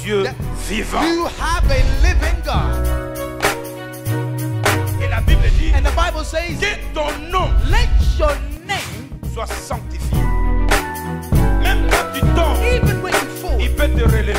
Dieu vivant. You have a living God. Et la Bible dit And the Bible says, que ton nom let your name, soit sanctifié. Même quand tu tombes, even when you fall, il peut te relever.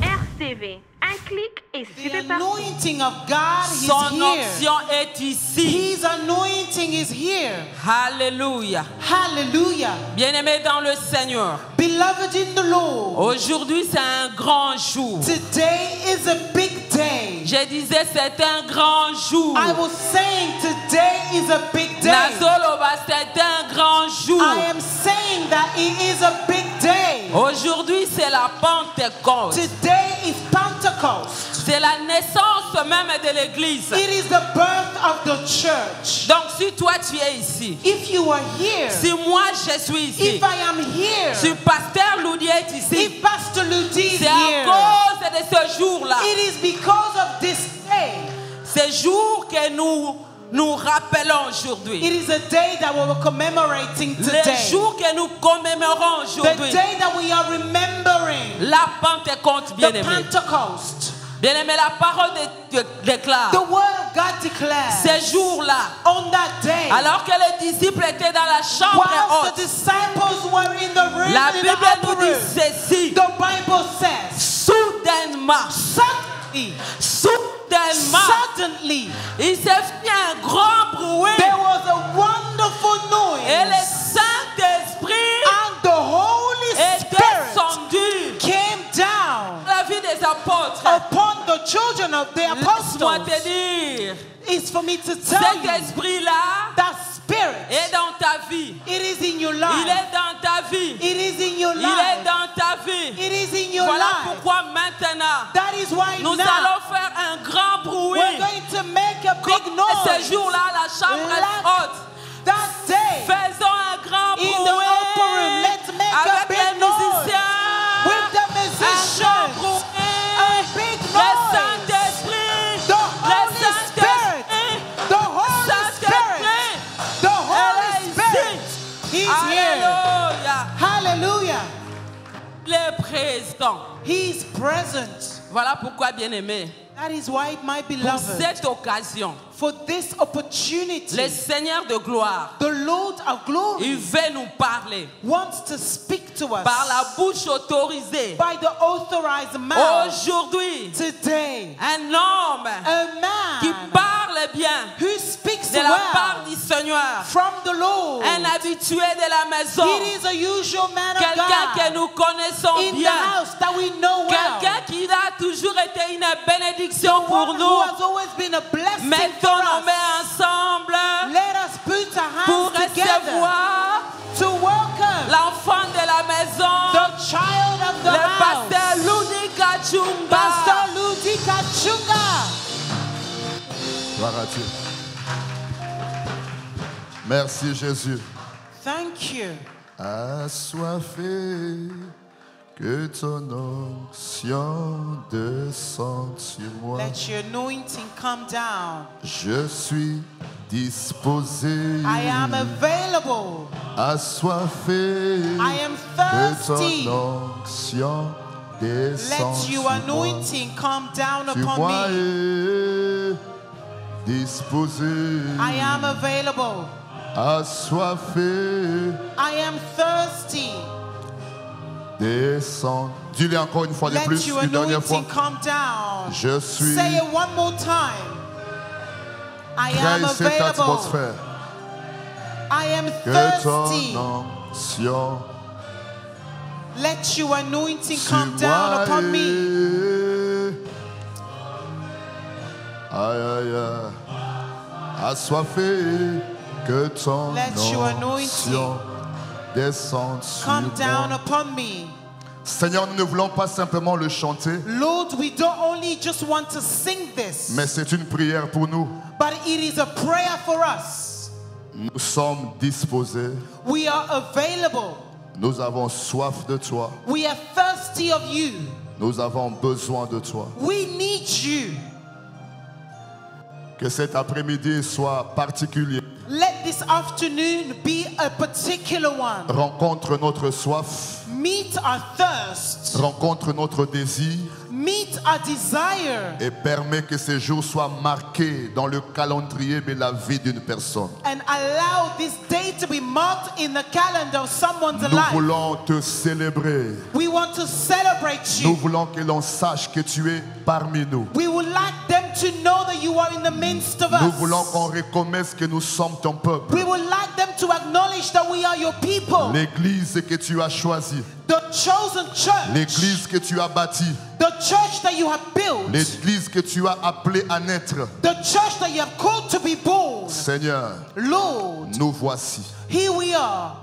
RCV, un clic et The suivez partout. anointing of God is Son here. onction est ici. His anointing is here. Alléluia. Hallelujah. Bien-aimés dans le Seigneur, Beloved in the Lord, aujourd'hui c'est un grand jour. today is a big day. Je disais c'est un grand jour. I was saying today is a big day. Nazoloba, c'est un grand jour. I am saying that it is a big day. Aujourd'hui c'est la Pentecôte. Today is Pentecost. C'est la naissance même de l'église. It is the birth of the church. Donc si toi tu es ici, If you are here, si moi je suis ici, if I am here, si Pasteur Loudi est ici, if Pastor Ludi is c'est à here, cause de ce jour-là. it is because of this day. Ce jour que nous rappelons aujourd'hui. It is a day that we are commemorating Le today. jour que nous commémorons The aujourd'hui. day that we are remembering La Pentecôte, the bien-aimé. Pentecost. Bien-aimé, la parole déclare. The word of God declares Ce jour-là, on that day, alors que les disciples étaient dans la chambre whilst the haute, disciples were in the room, la in the Bible nous upper dit room, ceci. the Bible says, Soudainement, suddenly, il s'est fait un grand bruit. there was a wonderful Et le noise, Saint-Esprit and the Holy est Spirit descendu came down dans la vie des apôtres. upon the children of the Laisse-moi apostles. te dire, It's for me to tell cet you esprit-là that spirit, est dans ta vie. it is in your Il life. est dans ta vie. It is in your Il est life. dans ta vie. It is in your Voilà life. pourquoi maintenant, That is why nous now allons faire un grand bruit. we're going to make a big Ce noise. jour-là, la chambre est Like haute. that day, Faisons un grand bruit. in the upper room, let's make a Avec les big noise. musiciens. With the Un grand musicians, bruit. a big Le noise. Saint-Esprit. The Le Holy Spirit, Saint-Esprit. the Holy Spirit, the Holy Spirit, He's here. Alléluia. Hallelujah. Il est présent. He's present. Voilà pourquoi, bien-aimé, That is why, my pour beloved, cette occasion, for this opportunity, le Seigneur de gloire, the Lord of glory il veut nous parler wants to speak to us par la bouche autorisée. by the authorized mouth. Aujourd'hui, Today, un homme a qui man parle bien who speaks de la part well du Seigneur, from the Lord. un habitué de la maison, It is a usual man of quelqu'un que God nous connaissons in the bien, house that we know well. quelqu'un qui a toujours été une bénédiction One pour who nous. has always been a blessing for Mettons-nous us. ensemble Let us put our pour hands together recevoir to welcome l'enfant de la maison, the child of the le house, pasteur Loudi Kachunga. Pastor Ludi Kachunga. Gloire à Dieu. Merci Jésus. Thank you. Assoiffé, que ton onction descende sur moi. Let your anointing come down. Je suis disposé. I am available. Assoiffé, I am que thirsty. ton onction descende Let your sur moi. anointing come down Sur upon moi me. est disposé. I am available. Assoiffé, I am thirsty. descend. Dis-le encore une fois de Let plus, your une dernière fois. anointing come down. Je suis Say it one more time. I am prêt cette available. atmosphère. I am Que ton thirsty. onction Let your anointing sur come down moi upon me. est. Aïe, aïe, aïe. Assoiffé, que ton Let your onction descende sur Come down moi. upon me. Seigneur, nous ne voulons pas simplement le chanter, Lord, we don't only just want to sing this, mais c'est une prière pour nous. but it is a prayer for us. Nous sommes disposés. We are available. Nous avons soif de toi. We are thirsty of you. Nous avons besoin de toi. We need you. Que cet après-midi soit particulier. Let this afternoon be a particular one. Rencontre notre soif. Meet meet our thirst, rencontre notre désir meet our desire, et permet que ces jours soient marqués dans le calendrier de la vie d'une personne. and allow this day to be marked in the calendar of someone's Nous life. voulons te célébrer. We want to celebrate Nous you. voulons que l'on sache que tu es parmi nous. We would like them to know that you are in the midst of Nous us. voulons qu'on reconnaisse que nous sommes ton peuple. We would like them to acknowledge that we are your people. L'église que tu as choisie, The chosen church. l'église que tu as bâtie, The church that you have built. l'église que tu as appelée à naître. The church that you have called to be born. Seigneur, Lord, nous voici, here we are,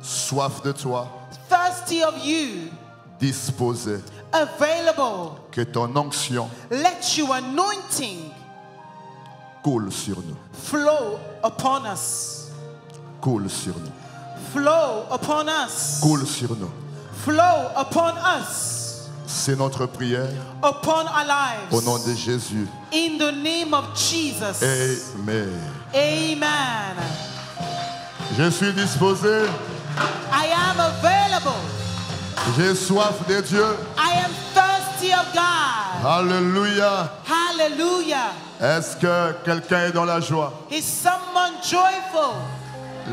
soif de toi, thirsty of you, disposés. available. Que ton onction Let your anointing coule sur nous, flow upon us. coule sur nous, Flow upon us. coule sur nous. Flow upon us. C'est notre prière Upon our lives. au nom de Jésus. In the name of Jesus. Amen. Amen. Je suis disposé, I am available. j'ai soif de Dieu. I am thirsty of God. Alléluia. Hallelujah. Est-ce que quelqu'un est dans la joie? Is someone joyful?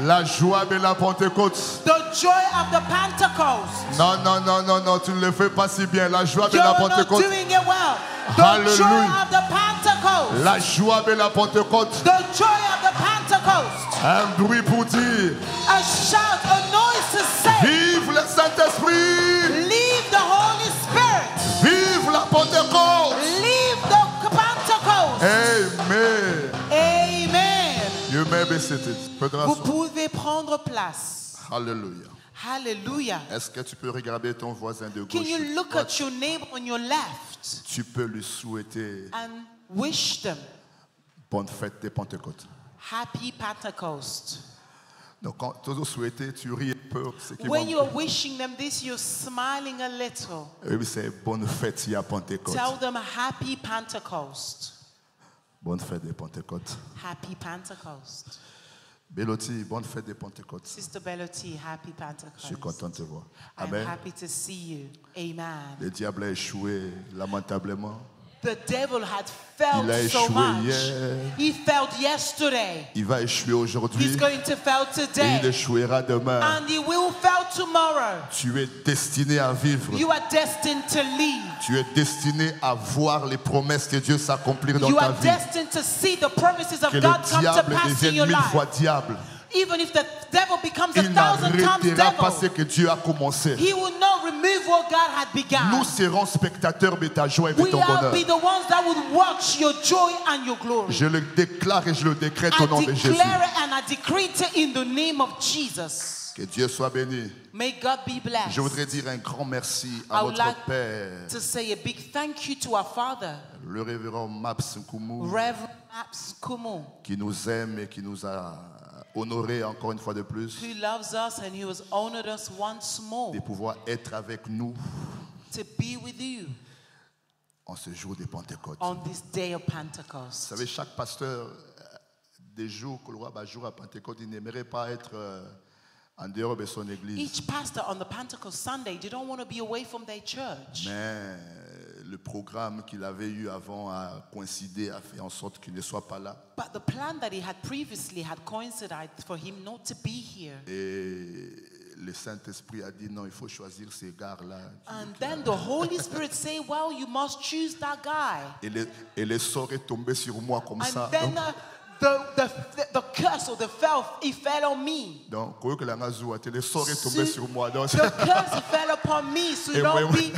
La joie de la Pentecôte. The joy of the Pentecost. Non, non, non, non, non, tu ne le fais pas si bien. La joie de You're la not Pentecôte. doing it well. The Hallelujah. joy of the Pentecost. La joie de la Pentecôte. The joy of the Pentecost. Un bruit pour dire, A shout, a noise to say, vive le Saint-Esprit. leave the Holy Spirit. Vive la Pentecôte. Leave the Pentecost. Amen. Amen. You may be seated. Faudra Vous asseoir. pouvez prendre place. Hallelujah. Hallelujah. Est-ce que tu peux regarder ton voisin de Can gauche? you look at your neighbor on your left Tu peux lui souhaiter and wish them bonne fête de Pentecôte. happy Pentecost? Donc quand tu as souhaité, tu ris un peu. C'est qui When va- you're wishing them this, you're smiling a little. Oui, c'est bonne fête, il y a Pentecôte. Tell them happy Pentecost. Bonne fête de Pentecôte. Happy Pentecost. Béloti, bonne fête de Pentecôte. Sister Bellotti, happy Je suis content Pentecost. de te voir. I'm Amen. happy to see you. Amen. Le diable a échoué lamentablement. The devil had Il a failed so échoué much. hier. He failed yesterday. Il va échouer aujourd'hui He's going to fail et il today. échouera demain. And he will fail tomorrow. Tu es destiné à vivre. You are destined to lead. Tu es destiné à voir les promesses de Dieu s'accomplir dans You ta are vie. destined to see the promises of Que God le come to diable pass in devienne your 1000 fois life. diable. Even if the devil becomes a Il thousand times n'arrêtera pas ce devil, que Dieu a commencé. he will not remove what God had begun. Nous serons spectateurs de ta joie et de We ton will bonheur. be the ones that will watch your joy and your glory. Je le déclare et je le décrète au I nom de Jésus. declare it and I decree it in the name of Jesus. Que Dieu soit béni. May God be blessed. Je voudrais dire un grand merci I à would notre like Père, to say a big thank you to our Father, le révérend Maps Nkumu, Reverend Maps Kumu, qui nous aime et qui nous a honorés encore une fois de plus, who loves us and who has honored us once more de pouvoir être avec nous to be with you en ce jour de Pentecôte. on this day of Vous Pentecost. savez, chaque pasteur, des jours que le roi jour à Pentecôte, il n'aimerait pas être en dehors de son église. Each pastor on the Pentecost Sunday, they don't want to be away from their church. Mais le programme qu'il avait eu avant a coïncidé, a fait en sorte qu'il ne soit pas là. But the plan that he had previously had coincided for him not to be here. Et le Saint-Esprit a dit non, il faut choisir ces gars-là. And then the Holy Spirit say, well, you must choose that guy. Et le sort est tombé sur moi comme ça. And then the curse or the fell, it fell on me. Donc, le sort est tombé sur moi. Donc, The curse fell upon me, so don't be.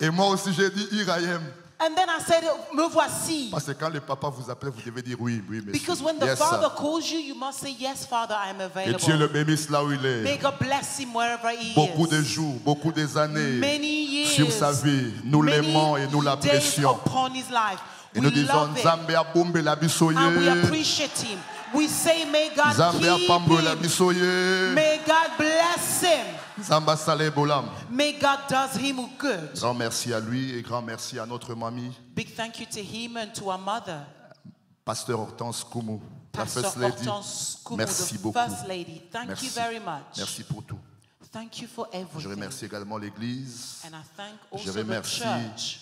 et moi aussi, j'ai dit Iraïm. And then I said, me voici. Parce que quand le papa vous appelle, vous devez dire oui, oui, monsieur. Because when the Yes, Father sir. calls you, you must say, yes, Father, I am Et Dieu le available. bénisse là où il May est. God bless him wherever he Beaucoup de is. jours, beaucoup des années Many years. sur sa vie. Nous Many l'aimons et nous days l'apprécions. upon his life. Et We nous disons, love him Nzambe abombe la and we bisoye. appreciate him. We say, may God Nzambe keep apambo la him. bisoye. May God bless him. Nzamba sale bolam. May God does him good. Grand merci à lui et grand merci à notre mamie, Big thank you to him and to our mother, Pasteur Hortense Koumou, la Pastor First Lady. Hortense Kumu, Merci the beaucoup. First Lady. Thank you Merci. very much. Merci pour tout. Thank you for Je everything. remercie également l'Église. And I thank Je also the remercie church.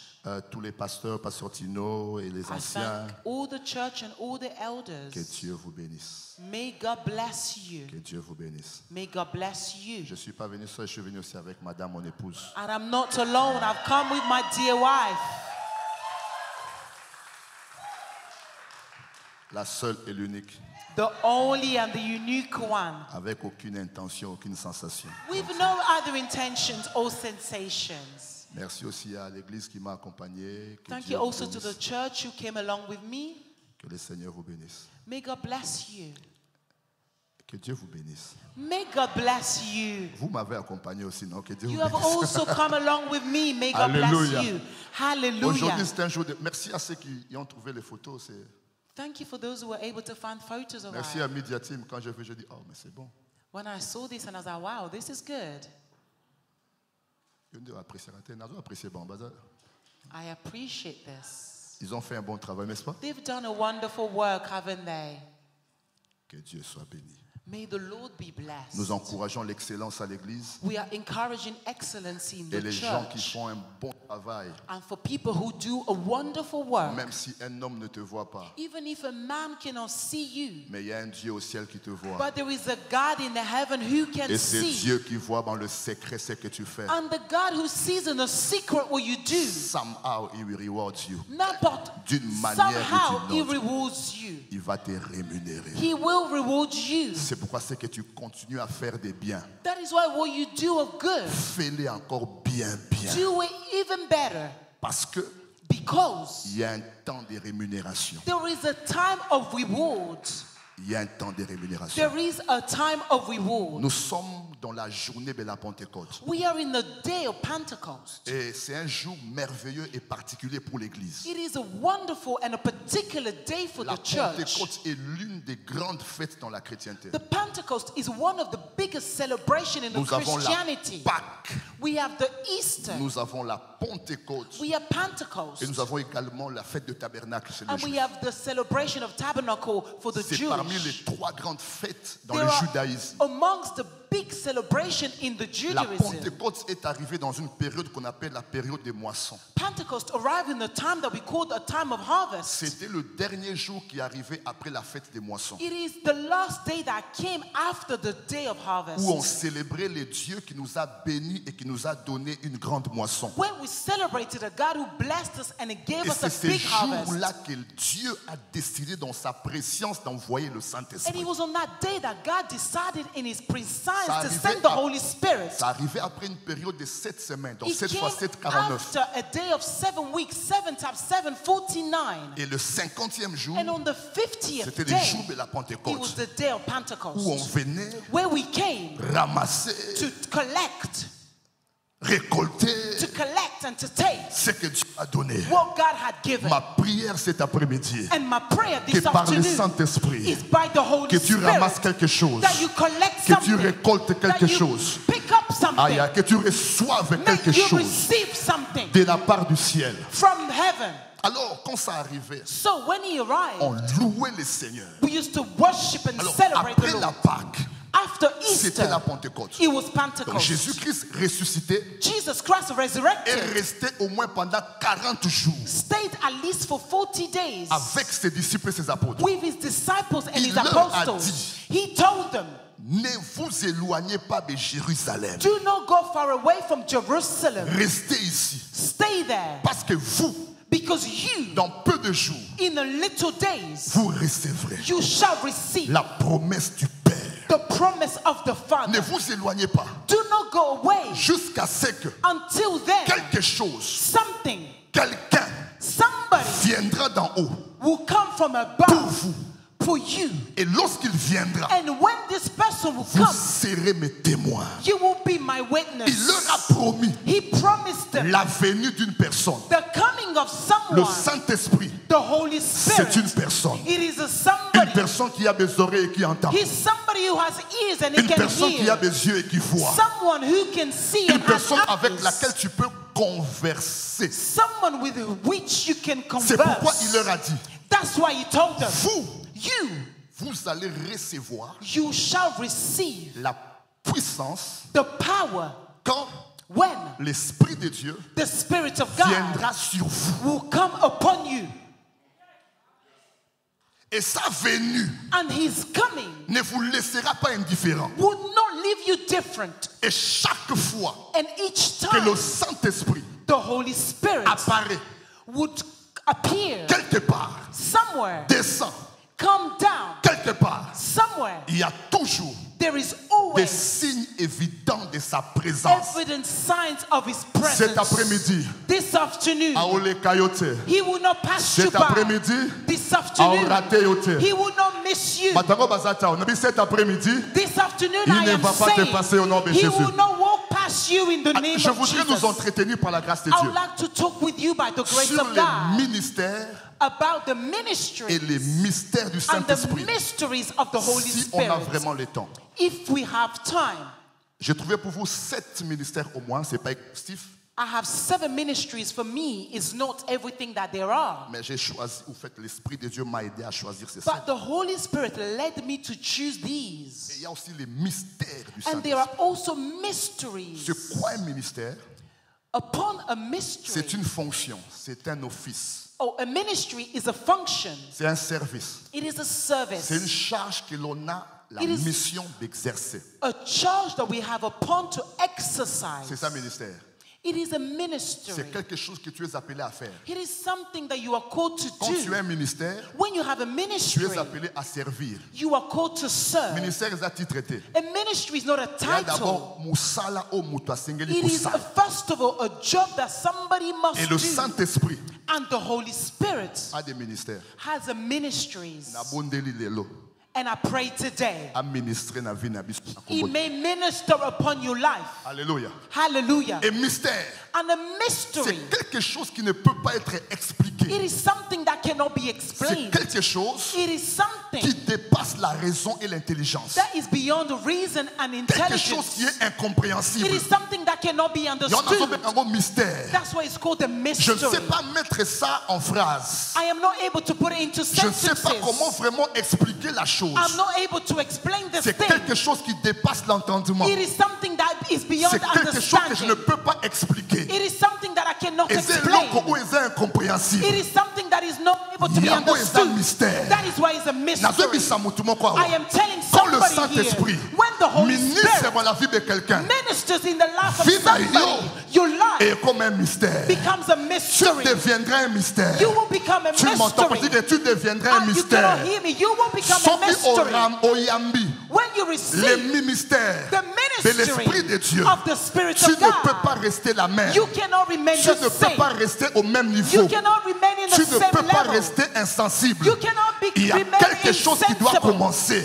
tous les pasteurs, Pasteur Tino et les I anciens. thank all the church and all the Que elders. Dieu vous bénisse. May God bless you. Que Dieu vous bénisse. May God bless you. Je ne suis pas venu seul, je suis venu aussi avec madame, mon épouse. And I'm not alone. I've come with my dear wife. La seule et l'unique, The only and the unique one. avec aucune intention, aucune sensation. With no other intentions or sensations. Merci aussi à l'église qui m'a accompagné. Que Thank Dieu you vous also to the bénisse. church who came along with me. Que le Seigneur vous bénisse. May God bless you. Que Dieu vous bénisse. May God bless you. Vous m'avez accompagné aussi, non? Que Dieu You vous have bénisse. also come along with me. May God Alléluia. bless you. Hallelujah. Aujourd'hui, c'est un jour de... Merci à ceux qui ont trouvé les photos. Thank you for those who were able to find photos of Merci us. à Media Team. Quand j'ai vu, je dis, oh, mais c'est bon. When I saw this and I was like, wow, this is good. I appreciate this. Ils ont fait un bon travail, n'est-ce pas? They've done a wonderful work, haven't they? Que Dieu soit béni. May the Lord be blessed. Nous encourageons l'excellence à l'église We are encouraging excellency in et the les gens qui church. font un bon travail, And for people who do a wonderful work, même si un homme ne te voit pas. even if a man cannot see you, Mais il y a un Dieu au ciel qui te voit. but there is a God in the heaven who can Et c'est see. Dieu qui voit dans le secret ce que tu fais. And the God who sees in the secret what you do, Somehow he will reward you. not but D'une manière somehow ou he d'une autre. rewards you. Il va te rémunérer. He will reward you. C'est pourquoi c'est que tu continues à faire des biens. That is why what you do of good, Fais-les encore bien, bien. do it even better. Parce que Because il y a un temps de rémunération. there is a time of reward. Il y a un temps de rémunération. There is a time of reward. Nous sommes dans la journée de la Pentecôte. We are in the day of Pentecost. Et c'est un jour merveilleux et particulier pour l'Église. It is a wonderful and a particular day for La the church. Pentecôte est l'une des grandes fêtes dans la chrétienté. The Pentecost is one of the biggest celebrations in the Nous avons la Christianity. Pâque, We have the Easter. nous avons la Pentecôte We have Pentecost. et nous avons également la fête de tabernacle chez les And we Juifs. have the celebration of tabernacle for the C'est parmi les Jewish. 3 grandes fêtes dans There le are judaïsme. amongst the big celebration in the La Judaism. Pentecôte est arrivée dans une période qu'on appelle la période des moissons. Pentecost arrived in the time that we call a time of harvest. C'était le dernier jour qui arrivait après la fête des moissons, It is the last day that came after the day of harvest. où on célébrait les dieux qui nous a bénis et qui nous a donné une grande moisson. When we celebrated a God who blessed us and he gave Et us a c'est ces big harvest. jours-là que Dieu a décidé dans sa préscience d'envoyer le And Saint-Esprit. it was on that day that God decided in his prescience Ça to arrivait send the à- Holy Spirit. Ça arrivait après une période de 7 semaines, donc It 7 came fois 7, 49. after a day of 7 weeks, 7 times 7, 49. Et le 50e jour, And on the 50th c'était le day, jour de la it was Pentecôte, the day of où on Pentecost, venait where we came ramasser, to collect récolter and to take ce que Dieu a donné. what God had given. Ma prière cet après-midi, And my prayer que this par le afternoon Saint-Esprit, is by the Holy que tu Spirit ramasses quelque chose, that you collect que tu something, récoltes that quelque you chose, pick up something, aïe, aïe, que tu reçoives may quelque you chose receive something de la part du ciel. from heaven. Alors, quand ça arrivait, So when he arrived, on louait le Seigneur. we used to worship and Alors, celebrate the après la Lord. Pâque, After c'était la Easter, Pentecôte. it was Donc, Pentecost. Jésus-Christ ressuscité Jesus Christ est resurrected, resté au moins pendant 40 jours stayed at least for 40 days avec ses disciples et ses apôtres. with his disciples and Il his leur a apostles. dit, He told them, ne vous éloignez pas de Jérusalem. do not go far away from Jerusalem. Restez ici. Stay there, Parce que vous, because you, dans peu de jours, in a little days, vous recevrez you shall receive la promesse du Père. the promise of the Ne Father. vous éloignez pas Do not go away jusqu'à ce que until then quelque chose, something, quelqu'un somebody viendra d'en haut will come from pour above vous. for you. Et lorsqu'il viendra, And when this person will vous come, serez mes témoins. you will be my Il witness. leur a promis He promised them la venue d'une personne. the coming of Le someone, Saint-Esprit, the Holy c'est Spirit. une personne. It is a Une somebody. personne qui a des oreilles et qui entend. He's somebody who has ears and he Une can personne qui a hear. des yeux et qui voit. Someone who can see Une and has personne avec eyes. laquelle tu peux converser. Someone with which you can C'est pourquoi il converse. leur a dit, That's why he told them, vous, you vous allez recevoir shall receive la puissance the power, quand when l'Esprit de Dieu the Spirit of God viendra sur vous. will come upon you. Et sa venue And His coming ne vous laissera pas indifférent. would not leave you different. Et chaque fois And each que le time Saint-Esprit the Holy Spirit apparaît would appear quelque part, somewhere, descend come down quelque part, somewhere, il y a toujours there is des always signes évidents de sa présence. evident signs of His Cet presence. après-midi, This afternoon, à Ole Kayote, He will not pass you cet by. après-midi, This à afternoon, Orate Yote. He will not miss you. Matango Bazata, on a dit cet après-midi, This afternoon, Il I ne am va pas te saying, passer au nom de He Jésus. will not walk past you in the name je of voudrais nous Jesus. entretenir par la grâce de I Dieu would like to talk with you by the grace sur of les God ministères about the et ministry les mystères du and the Saint-Esprit. mysteries of the Holy Si on a Spirit. vraiment le temps. If we have time, J'ai trouvé pour vous 7 ministères au moins, c'est pas exhaustif, I have 7 ministries. For me, it's not everything that there are. mais j'ai choisi, ou fait, l'Esprit de Dieu m'a aidé à choisir ces 7. But the Holy Spirit led me to choose Et these. il y a aussi les mystères du And there Saint-Esprit. are also mysteries. C'est quoi un ministère? Upon a C'est mystery, une fonction, c'est un office, oh, a ministry is a function. c'est un service, It is a c'est une service, charge que l'on a la It is- mission d'exercer. a charge that we have upon to C'est exercise. ça ministère. It is a ministry. C'est quelque chose que tu es appelé à faire. It is something that you are called to Quand tu as do. un ministère, When you have a tu ministry, es appelé à servir. you are called to serve. Ministère est à titre traité. A ministry is not a Il y a title. d'abord Moussala au Moutouasengeli It is, Koussala. first of all, a job that somebody must Et le do. Saint-Esprit And the Holy Spirit a des ministères. has a ministries. Nabondeli lelo, And I pray today, a ministré na vie na biso na He Kombo. may minister upon your life. Alléluia. Hallelujah. Et mystère, And a c'est mystery, quelque chose qui ne peut pas être expliqué. it is something that cannot be C'est explained. quelque chose It is qui something dépasse la raison et l'intelligence. that is beyond reason and Quelque chose intelligence. qui est It incompréhensible. is something that cannot be Il y en a understood. un mystère. That's why it's called a Je ne mystery. sais pas mettre ça en phrase. I am not able to put it into Je ne sais pas comment sentences. vraiment expliquer la chose. I'm not able to explain this C'est thing. quelque chose qui dépasse l'entendement. It is something that is beyond C'est quelque chose que je ne understanding. peux pas expliquer. It is something that I cannot Et c'est explain. loco ou c'est incompréhensible. It is something that is not able to be Yahweh est un understood. mystère. That is why it's a Nazo mystery. bisa mutu moko awa. I am telling Quand le somebody Saint-Esprit here, when the Holy ministre Spirit dans la vie de quelqu'un, ministers in the life of Vie na yo. somebody, your life et comme un mystère, becomes a tu mystery. deviendras un mystère. You will become a Tu m'entends parce mystery. que tu deviendras un Ah, you mystère. cannot hear me. You will become a Soki mystery. oram oyambi, When you le receive ministère the de l'Esprit ministry de Dieu, of the Spirit tu of ne peux pas God, rester la même. you cannot remain Tu ne the peux same. pas rester au même niveau. You cannot remain in Tu the ne same peux pas level. rester insensible. You cannot be Il y a remain quelque chose qui doit insensible. commencer.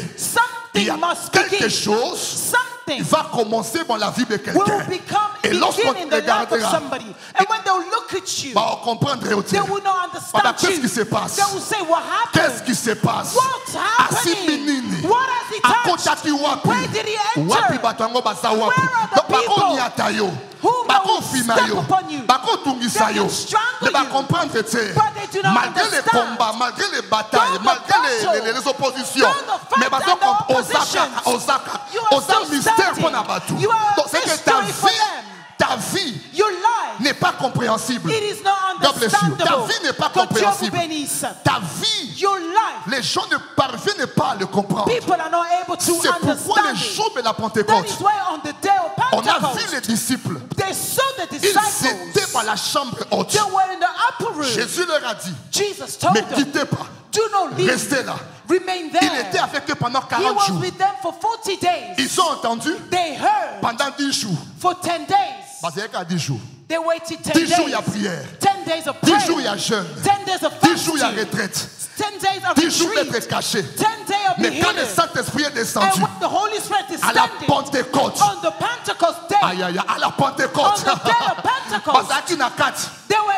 Il y Something a must quelque begin. chose qui Something va commencer dans la vie de will quelqu'un. become Et lorsqu'on begin te in the life of regardera, somebody. And when they'll look at you, on comprendra aussi. they will not Voilà, understand qu'est-ce you. qui se passe? They will say, what Qu'est-ce happened? qui se passe? What's Asi happening? minini. What has he touched? Akotaki wapi? Where did he enter? Wapi bato yango baza wapi? Where are the Donc, bako people niata yo. who Bako will fima step yo. upon you? Bako tungisa They yo. will strangle Ne ba you. comprendre te. But they do not Malgré les understand. combats, malgré les batailles, Dans le malgré battle, les oppositions. dans le fight Mais bazo and the comme oppositions, Osaka. you are Osa still mystère standing. pour Nabatu. You are a Donc c'est que ta mystery for vie, them. ta vie Your life, n'est pas compréhensible. it is not God bless you. Ta understandable. vie n'est pas Que Dieu vous compréhensible. bénisse. Ta vie, Your life, les gens ne parviennent pas à le comprendre. people are not able to C'est pourquoi understand les it. jours de la That Pentecôte, is why on the day of on a vu Pentecost, les disciples. they saw the Ils disciples. étaient dans la chambre haute. They were in the upper room. Jésus leur a dit, Jesus told mais them, quittez pas, do not leave. restez là. Remain Il était there. avec eux pendant He 40 was jours. with them for 40 days. Ils ont entendu They heard pendant 10 jours. for 10 days. Parce qu'il y a 10 jours. They waited 10 10 jours, il y a days. prière. 10 days of 10 prayer. jours, il y a jeûne. 10 days of 10 jours, il y a fasting. retraite. 10 days of 10 jours retreat. d'être caché. 10 days of Mais being quand le hidden. Saint-Esprit est And descendu when the Holy Spirit is à la standing Pentecôte, on the Pentecost day, aïe aïe, à la Pentecôte, on the day of Pentecost, parce qu'il y a 4, they were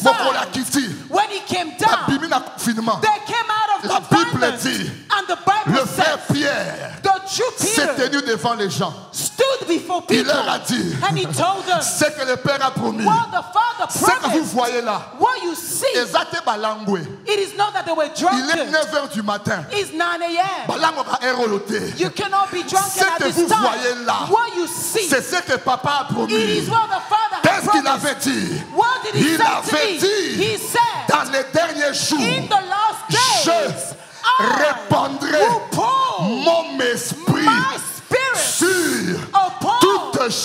Mokola inside. Kiti, When he came down, Bimi na confinement. they came out of La Bible confinement. dit, And the le Bible frère says, Pierre the true s'est Peter tenu devant les gens. stood stood before Il people leur a dit, and he told them, ce que le Père a promis, what the Father ce que vous promised, voyez là, what you see, Ezate Balangwe, it is not that they were il est drunken. 9h du matin. It's 9 a.m. Balango va éroloter. You cannot be drunken Ce at que this vous time. voyez là, What you see, c'est ce que papa a it promis. is what the Father has Qu'est-ce qu'il promised. avait dit? What did he Il say to avait me? dit, He said, dans les derniers jours, in the last days, répandrai will pour mon esprit my spirit sur upon toute every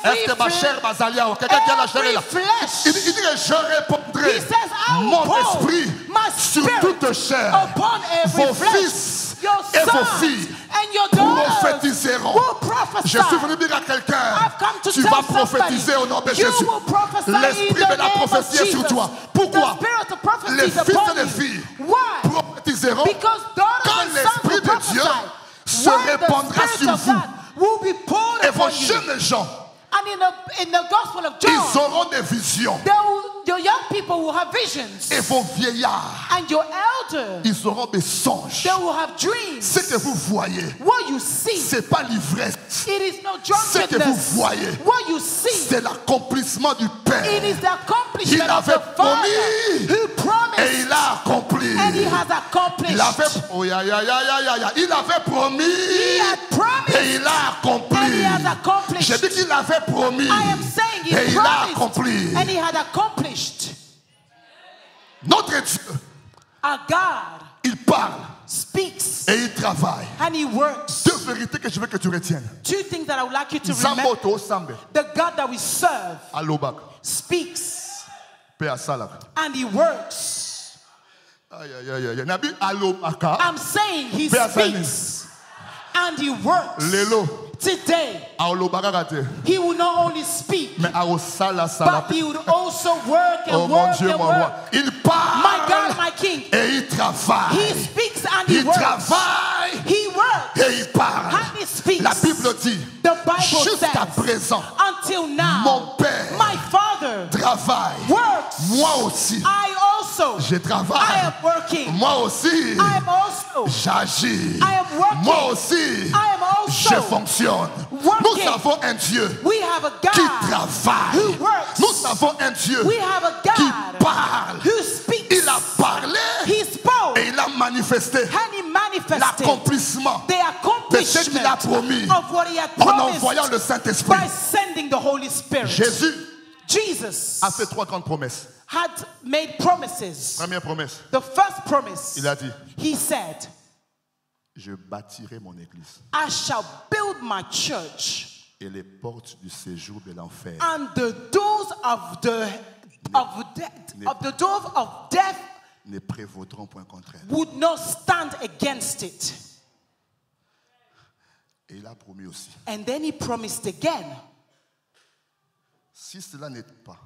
Est-ce que ma chair Basalia ou quelqu'un qui a la chair est là? flesh. Il dit que je répondrai He says, I will mon pour esprit my sur spirit toute chair. upon every Vos flesh. fils Your et vos sons filles and your daughters prophétiseront. will prophesy. Je suis venu dire à quelqu'un, I've come to tu tell vas prophétiser somebody, au nom de you Jésus. will prophesy L'esprit in the de la name of prophétie est sur Jesus. toi. Pourquoi? The spirit of prophecy Les is fils upon et les you. filles Why? prophétiseront Because daughters quand and sons l'esprit will de Dieu prophesy. se When the répandra Spirit sur of vous. God will be poured Et vos upon you. jeunes gens, And in the Gospel of ils John, auront des visions. your young people will have visions. Et vos vieillards, And your elders, ils auront des songes. they will have dreams. Ce que vous voyez, What you see, c'est pas l'ivresse. it is no Ce que vous drunkenness. voyez, What you see, c'est l'accomplissement du Père. it is the accomplishment Il of avait the Father promis who promised, et il a accompli. and he has accomplished. Il avait, oh, il avait promis He had promised, et il a accompli. and he has accomplished. J'ai dit qu'il avait promis I am saying he et il a promised, accompli. and he had accomplished. Notre Dieu, Our God il parle speaks et il travaille. and he works. Deux vérités que je veux que tu retiennes. Two things that I would like you to remember. Zamboto Sambe, The God that we serve Alobak, speaks Pe Asala. and he works. Nabi Alobaka, I'm saying he Pe Asani. speaks and he works. Lelo, Today, Alobaka Gate, he will not only speak, mais Arosala Sala. but he would also work and Oh mon work Dieu, and mon work. roi. Il parle My God, my King, et il travaille. he speaks and he Il works. travaille He works et il parle. and he speaks. La Bible dit, The Bible jusqu'à says, présent, until now, mon Père my Father travaille. works. Moi aussi, I also, je I travaille. am working. Moi aussi, I am also, j'agis. I am working. Moi aussi, I am je also fonctionne. working. Nous avons un Dieu We have a qui God travaille. who works. Nous avons un Dieu We have a qui God parle. who speaks. Il a parlé He spoke et il a manifesté and he manifested l'accomplissement the de ce qu'il a accomplishment promis of what he had en envoyant promised le Saint-Esprit. by sending the Holy Spirit. Jésus Jesus a fait 3 grandes promesses. had made promises. Première promesse, The first promise, il a dit, he said, je bâtirai mon église I shall build my church, et les portes du séjour de l'enfer and the doors of death ne prévaudront point contre elle. would not stand against it. Et il a promis aussi, And then he promised again, si cela n'est pas,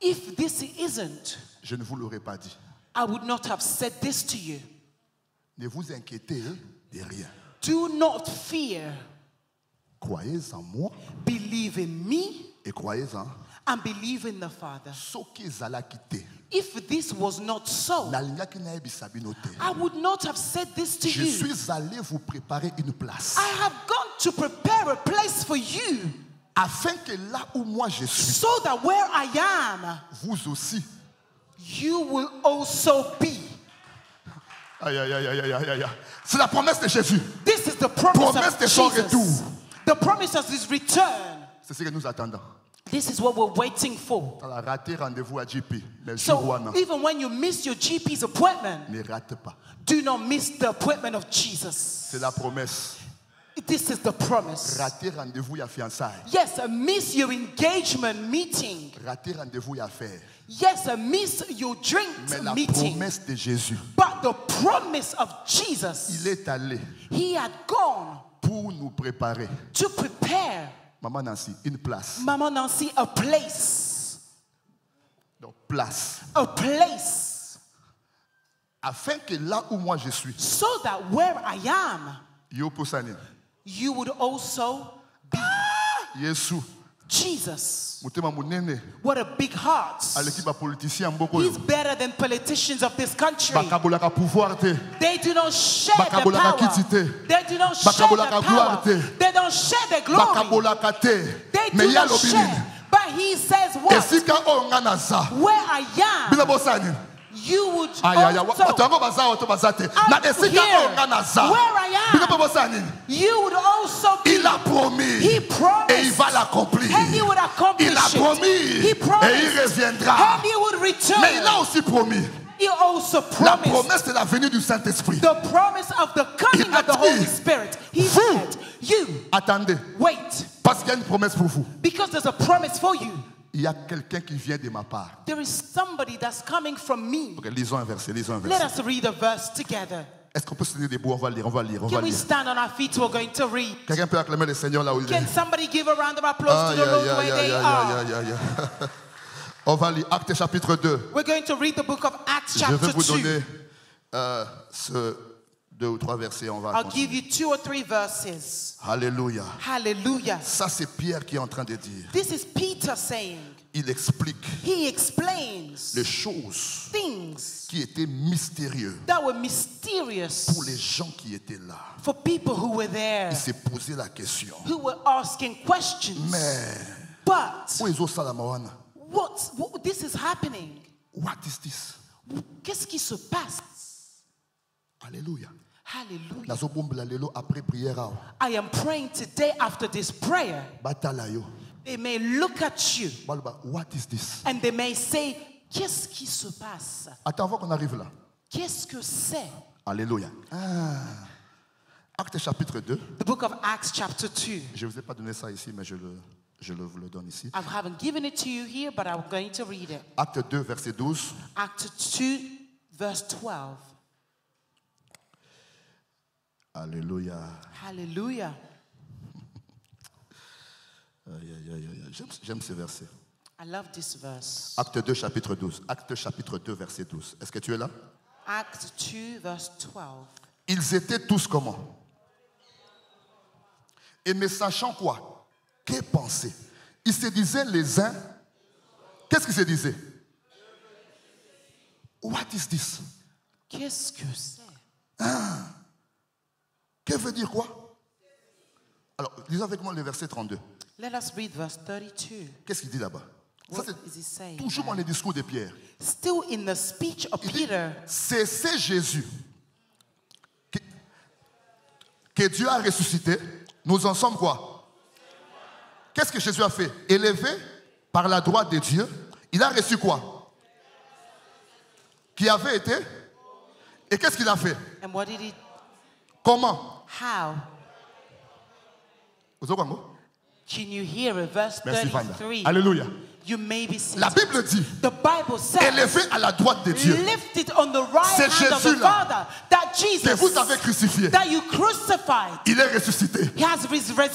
if this isn't, je ne vous l'aurais pas dit. I would not have said this to you. Ne vous inquiétez de rien. Do not fear. Croyez en moi Believe in me et croyez en and believe in the Father. ce qu'ils allaient quitter. If this was not so, Nalingaki na yebisabi no te. I would not have said this to Je you. suis allé vous préparer une place I have gone to prepare a place for you afin que là où moi je suis, so that where I am, vous aussi. you will also be. Aïe, aïe, aïe, aïe, aïe, aïe. C'est la promesse de Jésus. This is the promise Promesse de of son Jesus. retour. The promise of his return. C'est ce que nous attendons. This is what we're waiting for. Tu as raté rendez-vous à JP. Mais So Jourwana, even when you miss your GP's appointment, ne rate pas. do not miss the appointment of Jesus. C'est la promesse. This is the promise. Raté rendez-vous à fiançailles. Yes, miss your engagement meeting. Raté rendez-vous à faire. Yes, miss your drink Mais la meeting. promesse de Jésus, But the promise of Jesus, il est allé he had gone pour nous préparer. to prepare Maman Nancy, une place. Mama Nancy a place. Donc, place. A place. Afin que là où moi je suis, So that where I am, yo posani, you would also be. Yesu, Jesus, motema munene what a big heart. aleki ba politicien mboko He's yo better than politicians of this country. bakabolaka pouvoir te They do not share the Bakabolaka power. kiti te. They do not share the Bakabolaka gloire power. te. They don't share the glory. bakabolaka te They mais do ya not lobi share. nini But he says what? esika oyo nga naza Where I bino am, bosala nini you would ayaya also, bato yango baza oyo to baza te na esika here, oyo nga naza where I bino am, mpe bosala nini you would also be. il a promis He promised. et il va l'accomplir And he would accomplish il a it. promis He promised. et il reviendra And he would return. mais il a aussi promis He also la promised. promesse de la venue du Saint-Esprit The promise of the coming Il a of the dit, Holy Spirit. He vous, said, you, attendez wait, parce qu'il y a une promesse pour vous because there's a promise for you. il y a quelqu'un qui vient de ma part There is somebody that's coming from me. ok lisons un verset Let us read a verse together. est-ce qu'on peut se tenir debout on va lire Can we stand on our feet? We're going to read. quelqu'un peut acclamer le Seigneur là où il est Can somebody give a round of applause to the Lord where they are? On va lire Actes chapitre 2. We're going to read the book of Acts Je vais chapter vous 2. donner ce 2 ou 3 versets. On va I'll continuer. give you 2 or 3 verses. Alléluia. Hallelujah. Ça, c'est Pierre qui est en train de dire. This is Peter saying. Il explique He explains les choses things qui étaient mystérieuses that were mysterious pour les gens qui étaient là. for people who were there, Il s'est posé la question. who were asking questions. Mais, But où est Salamawana? what this is happening? What is this? Qu'est-ce qui se passe? Alléluia. Hallelujah. Nazobombela lelo après prière awa. I am praying today after this prayer. Batala yo. They may look at you Baloba, what is this? and they may say, qu'est-ce qui se passe? Attends, avant qu'on arrive là. Qu'est-ce que c'est? Alléluia. Actes chapitre 2. The book of Acts chapter 2. Je ne vous ai pas donné ça ici, mais je vous le donne ici. I haven't given it to you here, but I'm going to read it. Acte 2, verset 12. Acts 2, verse 12. Alléluia. Hallelujah. J'aime ce verset. I love this verse. Acte 2, chapitre 12. Acte chapitre 2, verset 12. Est-ce que tu es là? Acts 2, verse 12. Ils étaient tous comment? Et ne sachant quoi? Que penser? Ils se disaient les uns. Qu'est-ce qu'ils se disaient? What is this? Qu'est-ce que c'est? Que veut dire quoi? Alors, lisons avec moi le verset 32. Let us read verse 32. Qu'est-ce qu'il dit là-bas? Ça, What c'est is he saying? toujours dans les discours de Pierre. Still in the speech of Il dit, Peter, c'est Jésus que Dieu a ressuscité. Nous en sommes quoi? Qu'est-ce que Jésus a fait? Élevé par la droite de Dieu. Il a reçu quoi? Qui avait été? Et qu'est-ce qu'il a fait? and what did he, Comment? how? Vous avez quoi? Can you hear it? Verse Merci, Vanda. 33. Alléluia. You may be La seated. Bible dit, The Bible says, élevé à la droite de Dieu, lifted on the right C'est hand of the Jésus-là Father, that que vous avez Jesus, crucifié. that you crucified, Il est ressuscité. he has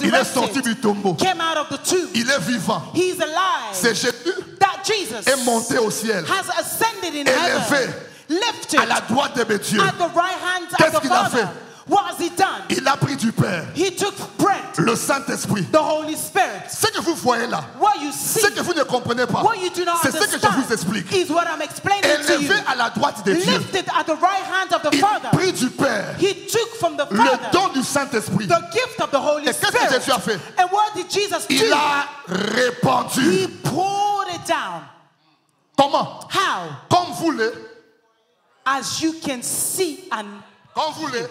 Il est sorti du resurrected, tombeau. came out of the tomb. Il est vivant. He's alive. C'est Jésus That Jesus est monté au ciel. has ascended in Élevé heaven, lifted à la droite de Dieu. at the right hand Qu'est-ce of the qu'il a Father. fait? What has he done? Il a pris du Père, He took bread, le Saint-Esprit. the Holy Spirit. Ce que vous voyez là, What you see, ce que vous ne comprenez pas, what you do not c'est ce que je understand, vous explique. is what I'm explaining to you. Élevé à la droite de Dieu, Lifted at the right hand of the il Father. prit du Père, He took from the le Father don du Saint-Esprit. the gift of the Holy Et qu'est-ce que Spirit. Jésus a fait? And what did Jesus Il do? a He répandu. poured it down. Comment? How? Comme vous voulez. As you can see and Comme vous voulez.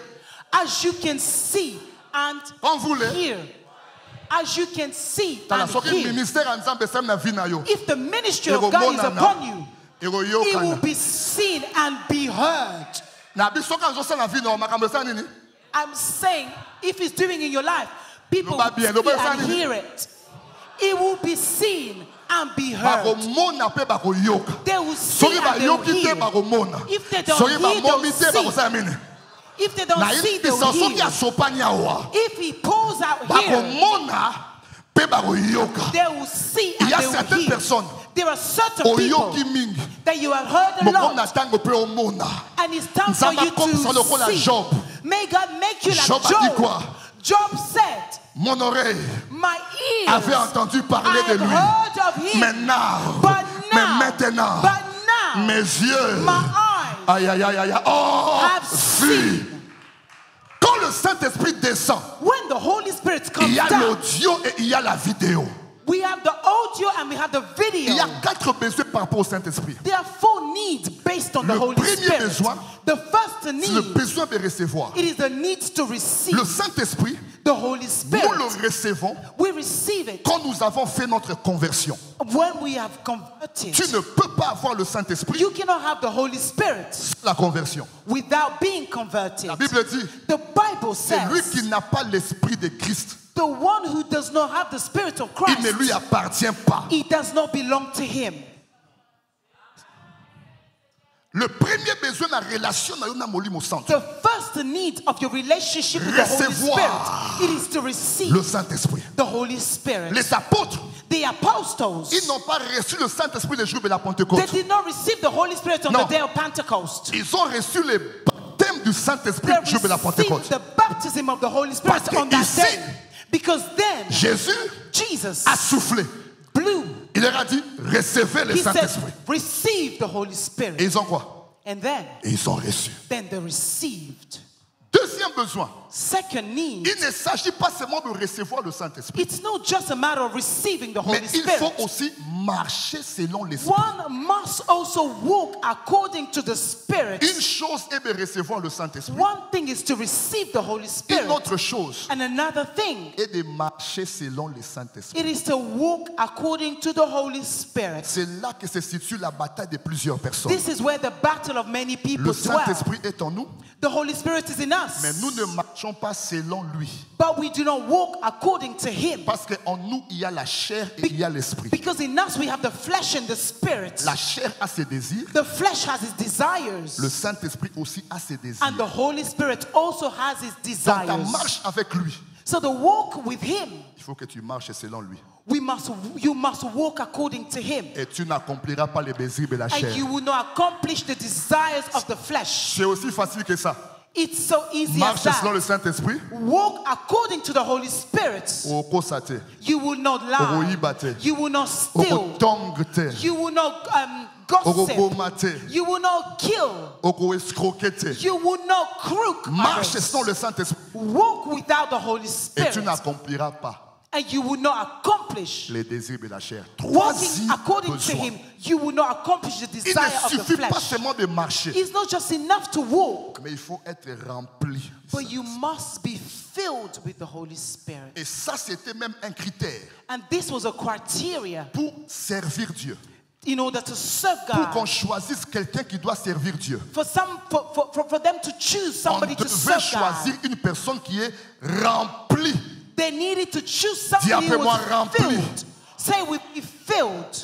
as you can see and Comme vous voulez. hear. As you can see Dans la and soki hear. ministère en Nzambe sem na vie na yo. If the ministry of God is upon you, it will Egoyokana. be seen and be heard. Na biso kan zo sa na vie na makambo sa nini? I'm saying, if it's doing in your life, people Loba will bien, see loba and sana. hear it. It will be seen and be heard. Bakomona pe bakoyoka. They will see Soki and they will bayoki te hear. bakomona. If they don't Soki hear, bamomi they'll te bakosala see. mini. If they don't Na see, yebi they'll soki hear. asopani awa. If he pulls out here, Bakomona pe bakoyoka. they will see Il and y a they will certaines hear. personnes There are certain people oyoki mingi. that you have heard a Moko na lot, tango pe omona. and it's time for Nzambe you akomisa lokola to see. Job. May God make you like Job a dit quoi? Job. Job said, Mon oreille my a J'avais entendu parler I de had lui. heard of him. Maintenant, But now, mes yeux, my eyes aïe, aïe, aïe, aïe, oh, have vu. seen. Quand le Saint-Esprit descend, When the Holy Spirit il comes y a down, l'audio et il y a la vidéo. we have the audio and we have the Il y a video. 4 besoins par rapport au Saint-Esprit. There are 4 needs based on the Le Holy premier Spirit. besoin, The first C'est le need, besoin de recevoir. it is the need to receive. Le Saint-Esprit, The Holy nous Spirit, le recevons we receive it quand nous avons fait notre conversion. when we have converted. Tu ne peux pas avoir le Saint-Esprit You cannot have the Holy Spirit sans la conversion. without being converted. La Bible dit, The Bible c'est lui says qui n'a pas l'Esprit de Christ. the one who does not have the Spirit of Il ne Christ, lui appartient pas. it does not belong to him. Le premier besoin de la relation na molimo centre. The first need of your relationship with the Holy Recevoir Spirit, it is to receive Le Saint-Esprit. the Holy Spirit. Les apôtres, The apostles, ils n'ont pas reçu le Saint-Esprit le jour de la they Pentecôte. did not receive the Holy Spirit on No. the day of Pentecost. Ils ont reçu le baptême du Saint-Esprit They le jour de la received Pentecôte. the baptism of the Holy Spirit Parce que on that ici, day. Because then Jésus Jesus a soufflé. blew. Il leur a dit, recevez le He said, Saint-Esprit. receive the Holy Spirit. Et ils ont quoi? And then, Et ils ont reçu. then they received. Deuxième besoin, Second need, il ne s'agit pas seulement de recevoir le Saint-Esprit, it's not just a matter of receiving the mais Holy il faut Spirit. aussi marcher selon l'Esprit. One must also walk according to the Spirit. Une chose est de recevoir le Saint-Esprit. One thing is to receive the Holy Une Spirit. autre chose And another thing, est de marcher selon le Saint-Esprit. it is to walk according to the Holy Spirit. C'est là que se situe la bataille de plusieurs personnes. This is where the battle of many people Le dwell. Saint-Esprit est en nous, The Holy Spirit is in mais us. nous ne marchons pas selon lui. But we do not walk according to Him. Parce qu'en nous, il y a la chair et il y a l'esprit. Because in us we have the flesh and the spirit. La chair a ses désirs, The flesh has its desires. le Saint-Esprit aussi a ses désirs. And the Holy Spirit also has its Dans ta desires. marche avec lui, So the walk with Him, il faut que tu marches selon lui. you must walk according to Him. Et tu n'accompliras pas les désirs de la chair. And you will not accomplish the desires of the flesh. C'est aussi facile que ça. It's so easy as Marche selon that. le Saint-Esprit. Walk according to the Holy Spirit. Okosate, You will not lie. Oroyibate. You will not steal. okotongte, You will not gossip. okobomate, You will not kill. okoescrokete. You will not crook Marche others. selon le Saint-Esprit Walk without the Holy et tu Spirit. n'accompliras pas And you will not accomplish. les désirs de la chair. Walking Troisième according to besoin. Him, you will not accomplish the Il desire ne of the suffit pas flesh. seulement de marcher, It's not just enough to walk, mais il faut être rempli. but you must be filled with the Holy Spirit. Et ça, c'était même un critère And this was a criteria pour servir Dieu. in order to serve Pour qu'on God. choisisse quelqu'un qui doit servir Dieu. For them to choose On somebody to devait serve choisir God, une personne qui est remplie. they needed to choose somebody who après moi, was rempli. filled. Say with me, filled.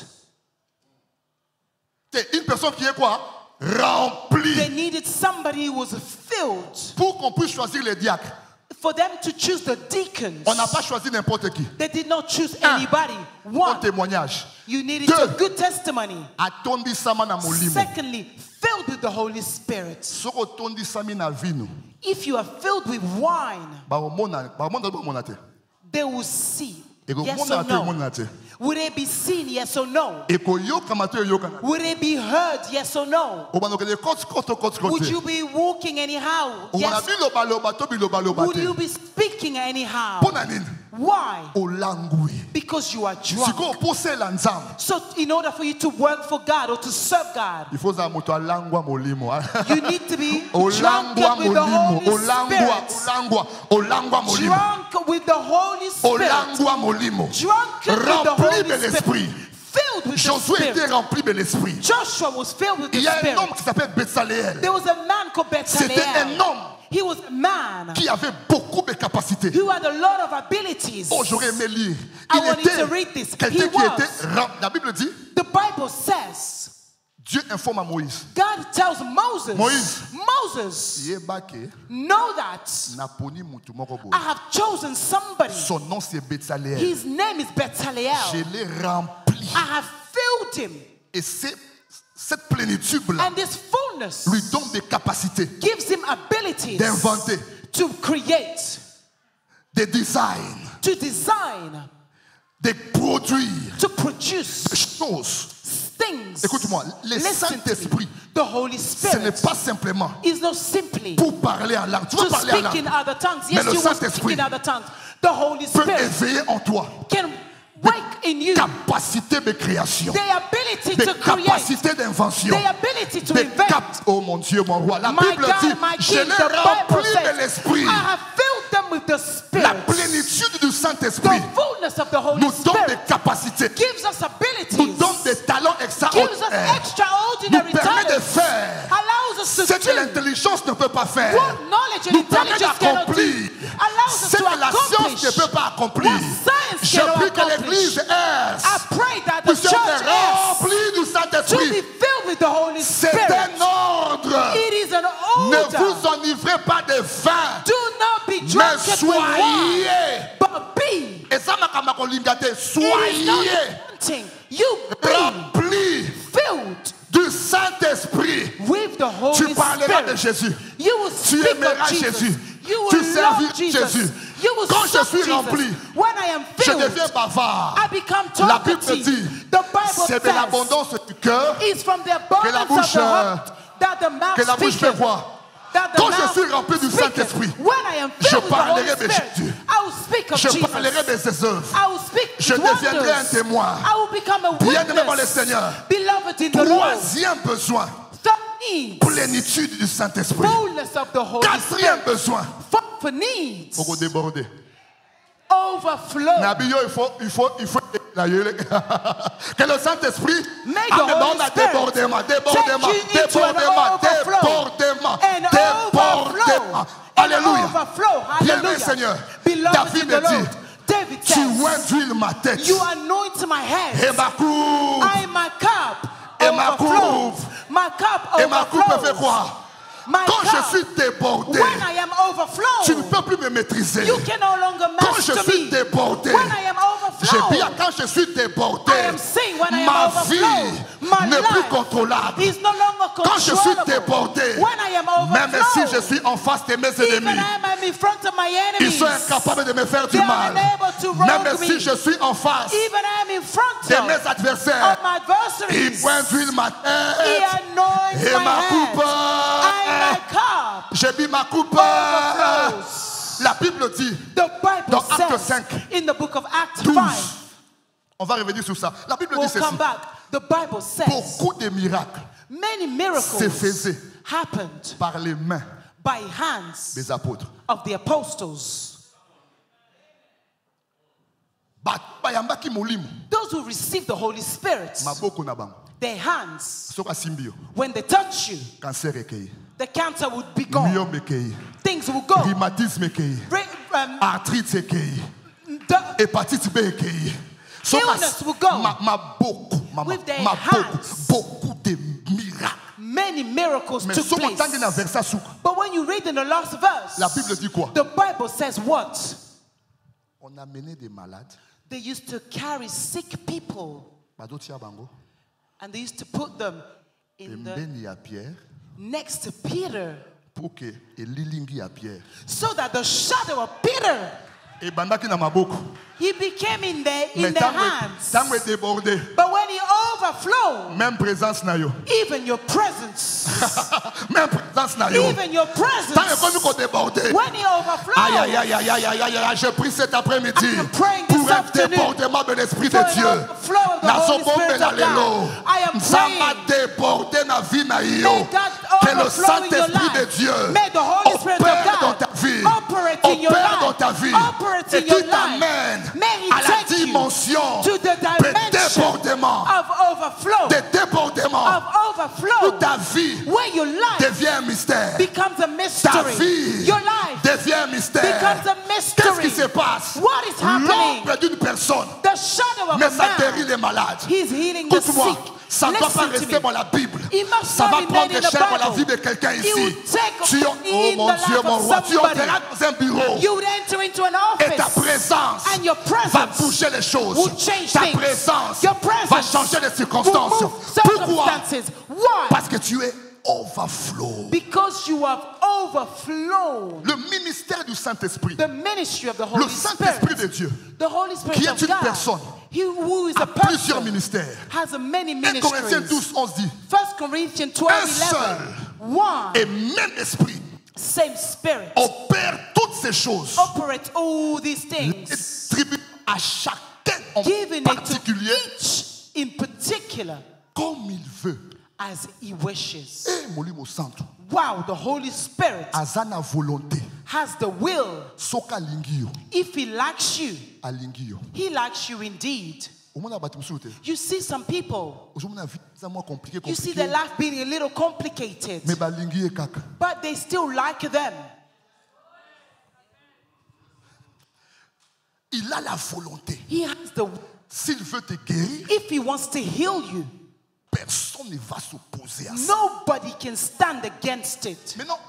C'est une personne qui est quoi? Remplie. They needed somebody who was filled. Pour qu'on puisse choisir les diacres, For them to choose the deacons, on n'a pas choisi n'importe qui. they did not choose Un, anybody. Bon One, témoignage. you needed Deux, a good testimony. atondi sama na molimo. Secondly, filled with the Holy Spirit. Soko tondi sami na vino. If you are filled with wine, Ba omona te. they will see. Eko Yes mona or te no? omona te. Would they be seen? Yes or no? Eko yoka ma te yoka na. Would they be heard? Yes or no? Obanoke de kote. Would you be walking anyhow? Obana Yes. biloba loba to biloba Would you te. be speaking anyhow? Pona nini? Why? Olangui. Because you are drunk. Siko pose la nzambe. So in order for you to work for God or to serve God, Il faut za moto alangwa molimo. you need to be Olangwa drunk with the molimo. Holy Spirit. Olangwa molimo. Drunk with the Holy Spirit. Olangwa molimo. Drunk with the Rempli Holy de l'esprit. Spirit. Filled with the Josué était Spirit. rempli de l'esprit. Joshua was filled with the Il y a un Spirit. homme qui s'appelle Betsaléel. There was a man called C'était un Bethlehem. homme He was a man qui avait beaucoup de capacités. who had a lot of abilities. Oh, j'aurais aimé lire. I Il wanted était to read this. quelqu'un He qui was. était rempli. La Bible dit, The Bible says, Dieu informe à Moïse. God tells Moses, Moïse. Moses, Yebake, know that naponi mutu moko boye. I have chosen somebody. Son nom c'est Betsaléel. His name is Je Bethlehem. l'ai rempli. I have filled him. Et cette plénitude-là And this fullness lui donne des capacités gives him abilities d'inventer, to create, de design, to design, de produire to produce des choses. things. Écoute-moi, le Listen to me. Saint-Esprit, The Holy ce n'est Spirit pas simplement is not simply pour parler en langue. Tu vas to parler en speak in langue. other tongues. Mais Yes, le you will speak Saint-Esprit in other tongues. The Holy Peut Spirit éveiller en toi can wake in you capacité de création, the ability des to create, capacités d'invention, the ability to des invent. oh mon Dieu, mon roi. La My Bible dit, God, my je King, l'ai the Bible rempli says, de l'Esprit. I have filled them with the Spirit. La plénitude du The Saint-Esprit fullness of the Holy nous donne des Spirit capacités, gives us nous abilities, donne des talents gives us extraordinaires, nous extraordinary permet de talents, faire allows us to ce que do l'intelligence ne peut pas faire, what knowledge and nous permet intelligence cannot do, d'accomplir allows us ce to que la science accomplish ne peut pas accomplir. what science Je cannot prie que accomplish. l'Église I pray that the puisse church être is remplie du to Saint-Esprit. be filled with the Holy C'est Spirit. un ordre. It is an Ne order. vous enivrez pas de vin, Do not be mais drunk with wine, soyez. but be. Et ça, ma colingate, It is soyez not wanting. You be remplis filled du Saint-Esprit. with the Holy Tu parleras de Spirit. Jésus. You will Tu speak aimeras of Jesus. Jésus. You Tu will serviras love Jesus. Jésus. You will Quand je serve suis Jesus. rempli, When I am Je filled, deviens bavard. I become La Bible talkative. dit, The Bible c'est de says l'abondance du cœur it's from the que la abundance bouche, of the heart that the mouth que la bouche fait speaketh. voir. That the Quand je mouth suis rempli du speaketh. Saint-Esprit, When I am je filled with the Holy parlerai de Spirit, Jésus. I will speak of Je Jesus. parlerai de ses œuvres. I will speak Je wonders. deviendrai un témoin. I will become a Bien-aimé dans le witness. Seigneur. Beloved in the Lord. Troisième besoin, Third needs. plénitude du Saint-Esprit. Fullness of the Holy Quatrième Spirit. besoin, For needs. pour déborder. Overflow. Nabillo, il faut que le Saint-Esprit Make the Holy amène à Spirit débordement, débordement, take you into an débordement, overflow. débordement, An débordement. overflow. Alléluia. An overflow. Bien-aimé Hallelujah. Seigneur, Beloved David in the dit, Lord. David tu says, induis ma tête you anoint my head. et ma coupe. I my cup Et ma overflows. coupe. My cup Et ma coupe fait overflows. quoi? My Quand je cup, suis débordé, when I am tu ne overflown, peux plus me maîtriser. you can no longer Quand je master suis me. débordé, When I am j'ai dit overflown, quand je suis débordé, I am saying when I am ma overflown, vie my n'est plus life contrôlable. is no longer Quand je suis controllable. débordé, When I am même si je overflown, suis en face de mes even ennemis, I am in front of my ils enemies, sont incapables de me faire du they are mal. unable to wrong Même me. si je suis en face Even I am in front de of mes adversaires, my ils adversaries. pointent ma He tête anoints et my ma head. coupe. I my cup J'ai mis ma coupe. overflows. La Bible dit, The Bible dans Actes says 5, in the book of Acts 12. 5, On va revenir sur ça. La Bible we'll dit ceci. come back. The Bible says Beaucoup de miracles many se miracles faisaient happened par les mains by hands des apôtres. of the apostles. Bayambaki molimo. Those who received the Holy Spirit, Maboko na bango. their hands, Soka simbio. when they touch you, Cancer ekei. the cancer would be gone. Myome ekei. Things will go. Rhumatisme ekei. Arthrite ekei. The Hépatite B ekei. illness will go. Maboko. With their Maboko. hands. Beaucoup de miracles. many miracles Mais took soki place. otangi na verset suka. But when you read in the last verse, La Bible dit quoi? the Bible says what? On a mené des malades. They used to carry sick people Badotia bango. and they used to put them in the, Pembeni ya Pierre. next to Peter Pour que elilingi ya Pierre. so that the shadow of Peter, Et bandaki na maboko. he became in their Mais hands. tango débordé. But when he overflowed, Même présence na yo. even your presence, Même présence na yo. even your Tant presence, que nous débordé. when he overflowed, Aïe, aïe, aïe, aïe, aïe, aïe, aïe, je prie cet après-midi I'm praying this pour un afternoon débordement de l'Esprit de for an Dieu. overflow of the Holy Spirit of God. I am Sama praying. débordé na vie na yo. May God Que le overflow in your Saint-Esprit de life. Dieu May the Holy Spirit of opère dans God ta vie. operate in your Opère dans life. ta vie. Operate Et in your qui life. t'amène May he à la take you dimension to the de dimension débordement. of overflow. De débordement. Of Où overflow. ta vie Where your life devient un mystère. becomes a Ta mystery. vie Your life devient un mystère. becomes a Qu'est-ce qui mystery. se passe? What is happening? L'ombre d'une personne, The shadow of mais a ça guérit man. les malades. He's healing the Écoute-moi, sick. ça ne doit pas Listen to rester me. dans la Bible. It must Ça not va remain prendre in the cher dans la Bible. vie de quelqu'un It ici. will take Tu, oh in mon the Dieu, life mon of roi, tu somebody. entreras dans un bureau You would enter into an et ta office présence and your va presence bouger les choses. will change Ta things. présence Your presence va changer les will circonstances. move Pourquoi? circumstances. Why? Parce que tu es overflow. Because you have overflown. Le ministère du Saint-Esprit, The ministry of the le Holy Saint-Esprit Spirit. de Dieu, The Holy qui Spirit est of une God personne, He who is a a plusieurs person ministères. has a many 1 Corinthiens ministries. 12, 11 dit 1 Corinthians 12, un 11. seul One, et même esprit same spirit, opère toutes ces choses, operate all these things, distribue à chacun en giving it to particulier each in particular comme il veut. as he wishes. Et Molimo Santo, Wow, the Holy Spirit azana volonté, has the will. soka lingio, If he likes you, alingio. he likes you indeed. Omona batu msute. You see some people, Aujourd'hui, la vie est moins compliquée, you see their compliquée. life being a little complicated, Mais balingi et kaka. but they still like them. Il a la volonté. He has the, S'il veut te guérir, if he wants to heal you, personne ne va s'opposer à ça. nobody can stand against it. Maintenant,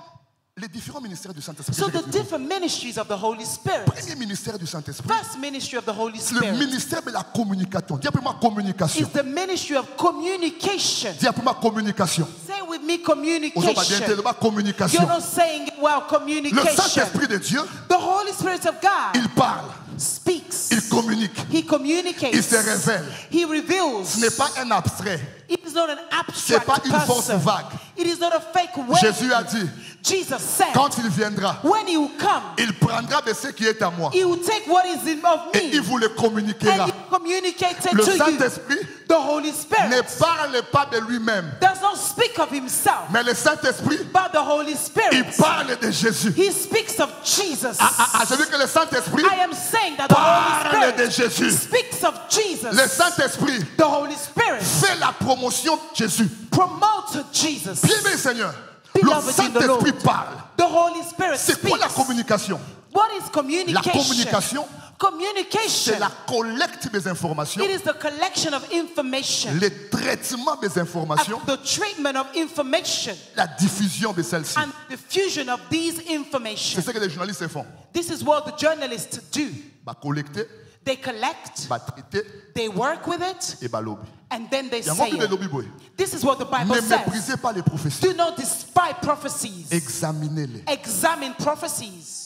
les différents ministères du Saint-Esprit. So je the vais different ministries of the Holy Spirit. premier ministère du Saint-Esprit, First ministry of the Holy le Spirit ministère de la communication. Dis après-moi communication. is the ministry of communication. Dis après-moi communication. Say with me, Aux autres, bien communication. entendu, communication. You're not saying, well, Le communication. Saint-Esprit de Dieu, The Holy Spirit of God il parle, speaks. il communique, He il communicates. se révèle. He reveals. Ce n'est pas un abstrait. It is not an C'est pas abstract une force person. vague. It is not a fake word. Jésus a dit, Jesus said, quand il viendra, when he will come, il prendra de ce qui est à moi he will take what is in of et il me vous le communiquera. and he communicates it Le to you. Saint-Esprit The Holy ne Spirit parle pas de lui-même, does not speak of himself, mais le Saint-Esprit, but the Holy il Spirit. parle de Jésus. He speaks of Jesus. Je dis que le Saint-Esprit I am saying that the Holy parle de Spirit Jésus. speaks of Le Jesus. Saint-Esprit The Holy Spirit fait la promotion de Jésus. promotes Jesus. Bien-aimé Seigneur, le Beloved in the Lord. Saint-Esprit parle. The Holy Spirit C'est quoi la speaks. communication? What is La communication? communication, Communication. c'est la collecte des informations, It is the collection of information, le traitement des informations, and the treatment of information, la diffusion de celles-ci. and the fusion of these C'est information. ce que les journalistes font. This is what the journalists do. Bah collecter, They collect, bah traiter they work with it, et bah lobby. and then they Il y a say beaucoup de it. lobby boy. This is what the Bible Ne says. méprisez pas les prophéties. Do not despise prophecies. Examinez-les. Examine prophecies.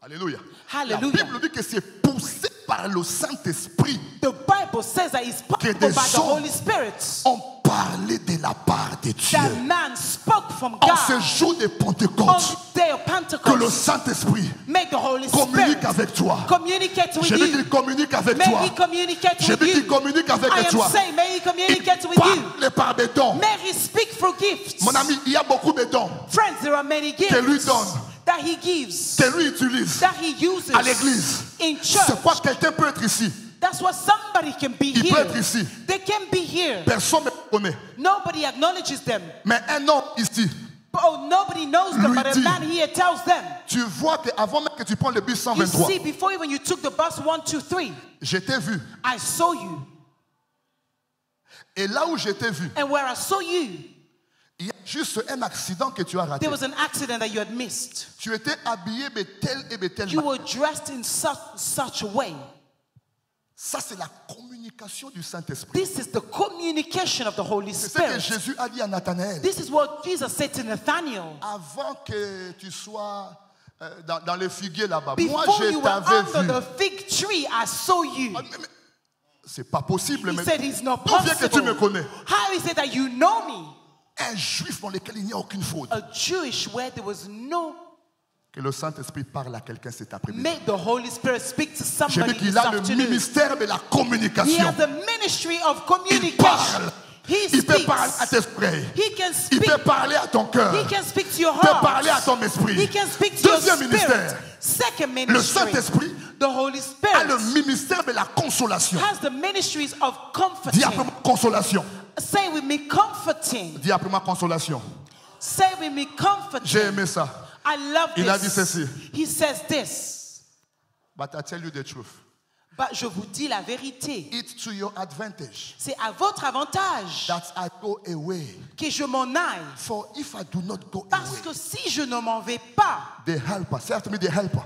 Alléluia. Hallelujah. La Bible dit que c'est poussé par le Saint-Esprit The Bible says that it's Que powered des by the gens Holy Spirit. ont parlé de la part de Dieu. That man spoke from En ce God jour de on Pentecôte, the day of que le Pentecost. Saint-Esprit Make the Holy communique Spirit avec toi. communicate with Je dis you. qu'il communique avec May toi. he communicate Je with dis qu'il you. communique avec I toi. am saying, may he Il communicate with you. parle par des dons. May he speak through gifts. Mon ami, il y a beaucoup de dons Friends, there are many que lui gifts donne, that he gives, que lui utilise that he uses à l'église. in C'est church. quoi quelqu'un peut être ici? That's why somebody can be Il peut here. être ici. They can be here. Personne ne le connaît. Nobody acknowledges them. Mais un homme ici, Oh, nobody knows them, Lui but a dit. man here tells them. tu vois qu'avant même que tu prends le bus You 123, see, before even you took the bus 123, je t'ai vu. I saw you. Et là où je t'ai vu, And where I saw you, il y a juste un accident que tu as raté. there was an accident that you had missed. Tu étais habillé de tel et de tel You manière. were dressed in such a way. Ça, c'est la communication du Saint-Esprit. This is the communication of the Holy C'est ce que Spirit. Jésus a dit à Nathanaël. This is what Jesus said to Nathaniel. Avant que tu sois dans le figuier là-bas, moi Before je you were t'avais under vu. the fig tree, I saw you. Mais c'est pas possible. He Mais said it's not d'où vient que tu me possible. connais? How is it that you know me? Un juif dans lequel il n'y a aucune faute. A Jewish where there was no. Que le Saint-Esprit parle à quelqu'un cet après-midi. Make the Holy Spirit speak to J'ai somebody dit this qu'il a le afternoon. ministère de la He communication. has the ministry of Il communication. parle. He Il peut speaks. parler à tes oreilles. He can Il speak. peut parler à ton cœur. He can speak to your Il peut heart. parler à ton esprit. He can speak to your Deuxième spirit. ministère. Second Le ministry. Saint-Esprit The Holy a le Spirit ministère de la consolation. has the ministries of Dis comforting. après moi consolation. Say with me, comforting. Dis après moi consolation. Say with me, comforting. J'ai aimé ça. I love Il a dit this. ceci. He says this. But I tell you the truth. But je vous dis la vérité. It's to your advantage C'est à votre avantage that I go away. que je m'en aille. For if I do not go Parce away, que si je ne m'en vais pas, the helper, say after me the helper.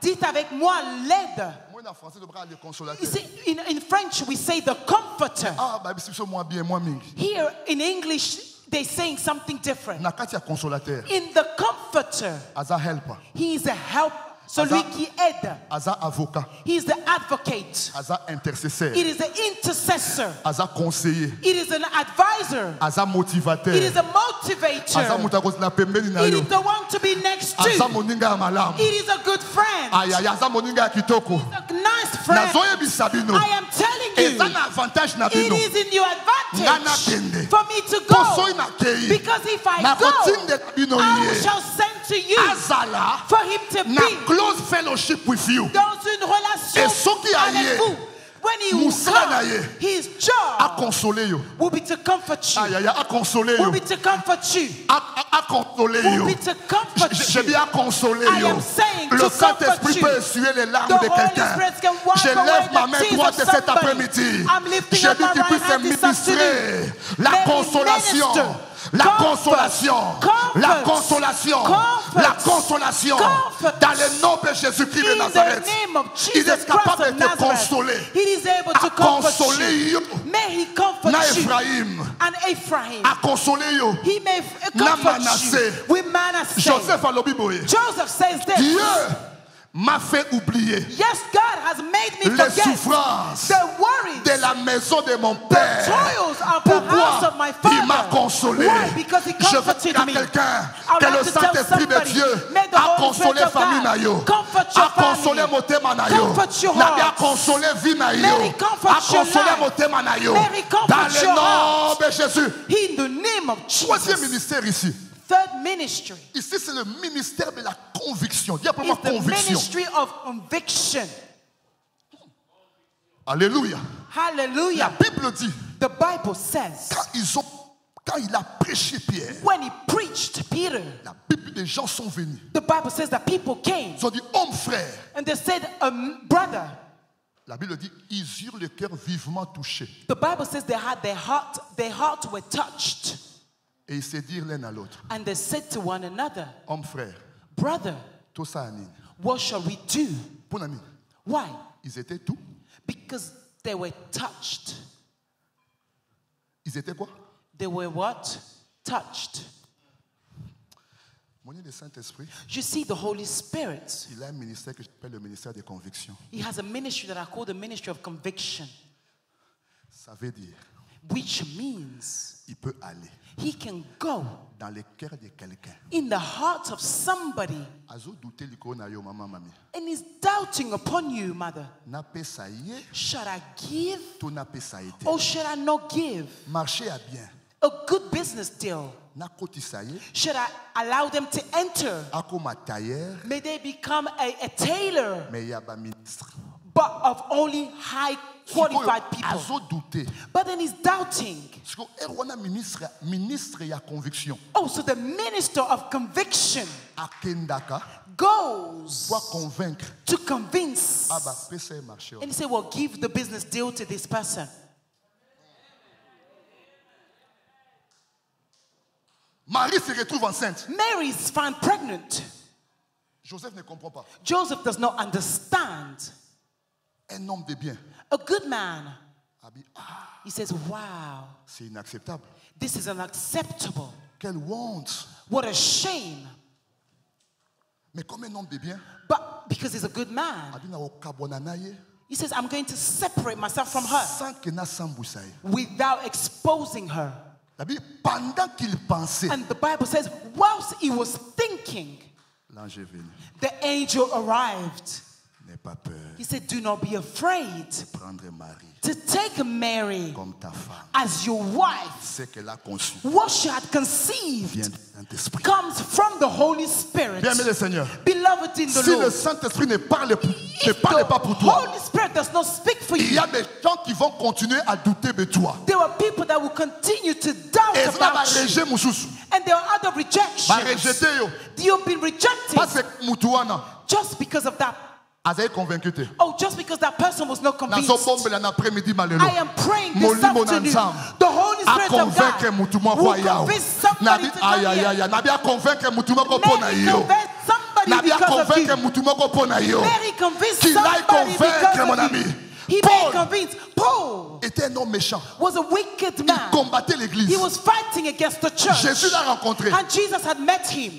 dites avec moi l'aide. Moi en français, je parle de You consolateur. see, in French we say the comforter. Ah, bah, c'est moi bien, moi mingi. Here in English they're saying something different. Nakati a consolateur. In the comforter, As a helper. he is a help. Celui qui aide. Aza avocat. He is the advocate. Aza intercesseur. It is the intercessor. Aza conseiller. It is an advisor. Aza motivateur. It is a Aza motivator. mutakosi na pembeni na It yo. is the one to be next Aza to. moninga ya malamu. It is a good friend. Aya aza moninga ya kitoko. A nice friend. Nazoyebisa bino. I am telling you. Eza na avantage na It bino. is in your Ngana advantage kende. for me to Poso go. ina kei. Because if I Na go, kotinde bino I ye. shall send to you Azala. for him to Na be close fellowship with you. dans une relation Et soki avec aye, vous. When he will Moussa na ye. come, his A job consoler yo. will be to comfort you. Aya a consoler Will yo. be to comfort you. A consoler Will yo. be to comfort J'ai you. bien consolé I yo. am saying Le to Saint-Esprit comfort you. peut essuyer les larmes The de Holy quelqu'un. Spirit can wipe Je away lève ma the main tears droite of cet somebody. après-midi. I'm lifting J'ai up dit my qu'il right puisse hand this ministrer la May he consolation. minister. La Comfort. consolation. Comfort. La consolation. Comfort. La consolation. Comfort. Dans le nom de Jésus-Christ de In the Nazareth. name of Il Jesus est capable Christ de of te Nazareth, consoler. he is able A to comfort consoler you. yo. May he comfort Na you. Ephraim. And Ephraim. A consoler yo. He may Na comfort Manasseh. you. With Manasseh. Joseph alobi boye. Joseph says this. Dieu m'a fait oublier Yes, God has made me les forget souffrances the worries, de la maison de mon the père. toils of the house of my Pourquoi il m'a father. consolé? Why? Because he Je veux comforted dire à me. quelqu'un I'd que like le to tell Saint-Esprit de somebody, Dieu may the a Holy consolé Spirit of famille God na yo, comfort your a consolé family. motema na yo, Comfort your n'a bien heart. consolé vie na yo, May he comfort a your consolé life. motema na yo. May he comfort Dans le your nom heart. de Jésus. In the name of Troisième Jesus. ministère ici. Third ministry Ici, c'est le ministère de la conviction. Dis après moi is the conviction. ministry of conviction. Alléluia. La Hallelujah. Bible dit, The Bible says quand il a prêché Pierre, when he preached Peter, la Bible, des gens sont venus. the Bible says that people came Ils ont dit, homme frère. and they said, brother. La Bible dit, ils eurent le cœur vivement touché. The Bible says they had their heart were touched. Et ils se dirent l'un à l'autre, And they said to one another, homme frère, brother, tout ça anine. what shall we do? Pour ami, Why? ils étaient tout. Because they were touched. Ils étaient quoi? They were what? Touched. Mon Dieu, le Saint-Esprit, You see, the Holy Spirit, il a un ministère que j'appelle le ministère des convictions. he has a ministry that I call the ministry of conviction, Ça veut dire, which means il peut aller he can go dans le cœur de quelqu'un. in the heart of somebody Azo douter liko na yo maman mami. and is doubting upon you, mother. Na pesa ye, Should I give to na pesa ete. or should I not give? Marché a bien. A good business deal. Na kotisa ye, Should I allow them to enter? ako ma tailleur, May they become a tailor, mais ya ba ministre. but of only high qualified people. Azo douter. But then he's doubting. Siko erwana ministre ya conviction. Oh, so the minister of conviction Akendaka goes pour convaincre. to convince. Ah bah pesa marché. And he said, well, give the business deal to this person. Marie se retrouve enceinte. Mary is found pregnant. Joseph ne comprend pas. Joseph does not understand. Un homme de bien. A good man. A dit, ah, He says, wow, c'est inacceptable. this is unacceptable. Quelle honte. What a shame. Mais comme un homme de bien, But because he's a good a man, dit na okabona na ye, he says, I'm going to separate myself from her sans que na sambousa ye. without exposing her. La Bible, pendant qu'il pensait, And the Bible says, whilst he was thinking, l'ange est venu. the angel arrived. N'aie pas peur He said, do not be afraid de prendre Marie to take Mary comme ta femme. as your wife. Ce qu'elle a conçu What she had conceived vient du Saint-Esprit. comes from the Holy Spirit. Bien-aimé le Seigneur, Beloved in the si le Lord, Saint-Esprit ne parle if pas pour the toi, Holy Spirit does not speak for il y you, a des gens qui vont continuer à douter de toi. there are people that will continue to doubt Et ça va about you. rejeter moussousou. And there are other Va rejections. rejeter yo. You've been rejected Parce que mutuana, just because of that. azaye convaincu te. Oh, just because that person was not convinced. Nazo bombe la après-midi malelo. I am praying this Molimo afternoon. nansam. The Holy A Spirit of convaincre God mutu mwa will kwa yao. convince Na somebody dit to come aïe aïe here. aïe, na bien convaincre mutu mwa pona Mary yo. convinced somebody Na bien because of convaincre you. mutu mwa pona yo. Mary convinced Qu'il aille somebody convaincre because mon of ami. you. He Paul may convince. Paul était un homme méchant. was a wicked Il man. combattait l'église. He was fighting against the church. Jésus l'a rencontré. And Jesus had met him.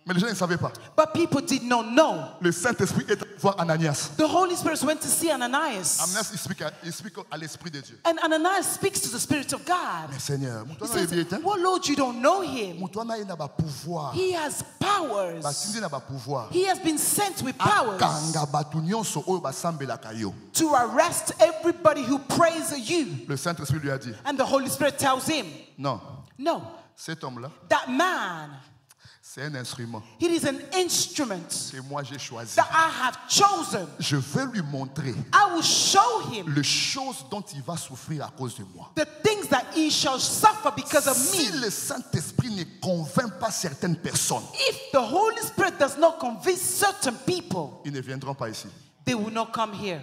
Mais les gens ne savaient pas. But people did not know. Le Saint-Esprit est allé voir Ananias. The Holy Spirit went to see Ananias. Ananias, il explique à l'Esprit de Dieu. And Ananias speaks to the Spirit of God. Mais Seigneur, He says, well, Lord, you don't know him. il n'a pas pouvoir. He has powers. Batindi n'a pas pouvoir. He has been sent with powers Akanga batu nyonso oyo basambelaka yo. to arrest everybody who prays you. Le Saint-Esprit lui a dit, And the Holy Spirit tells him, non, no, cet homme-là, that man, c'est un instrument it is an instrument que moi j'ai choisi. that I have chosen. Je vais lui montrer I will show him les choses dont il va souffrir à cause de moi. the things that he shall suffer because of Si me. le Saint-Esprit ne convainc pas certaines personnes, If the Holy Spirit does not convince certain people, ils ne viendront pas ici. they will not come here.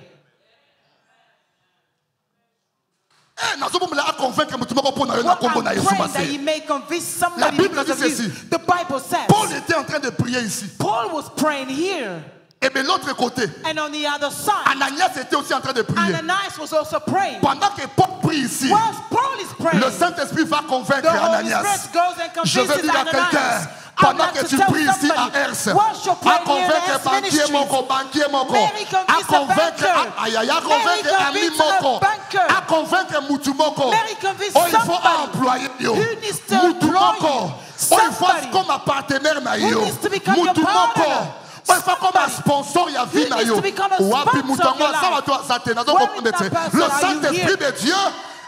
What What I'm praying that he may convince somebody La Bible because of dit you. ceci. The Bible says, Paul était en train de prier ici. Paul was praying here. Et de l'autre côté, And on the other side, Ananias était aussi en train de prier. Ananias was also praying. Pendant que Paul prie ici, Whilst Paul is praying, le Saint-Esprit va convaincre the Holy Ananias. Spirit goes and Je veux convinces dire à quelqu'un, Ananias. pendant I'd like que to tu tell pries ici à somebody, Ers, whilst you're à praying here in convaincre Ers banquier Ministries, moko, Mary à convince a convaincre, banker. à Mary convaincre ami convince a moko, banker. à convaincre mutu moko. Mary convince Oh, il faut somebody employer yo. who needs to Mutu employ moko. you. Oh, il faut Somebody comme un partenaire na who yo. needs to become your Mutu moko. partner. Oh, il faut comme un sponsor ya vie na needs yo. to become a Wapi sponsor mutu of your moko, ça va life. toi ça te na donc Where comprendre. is that person? Le Are you Saint-Esprit here? de Dieu,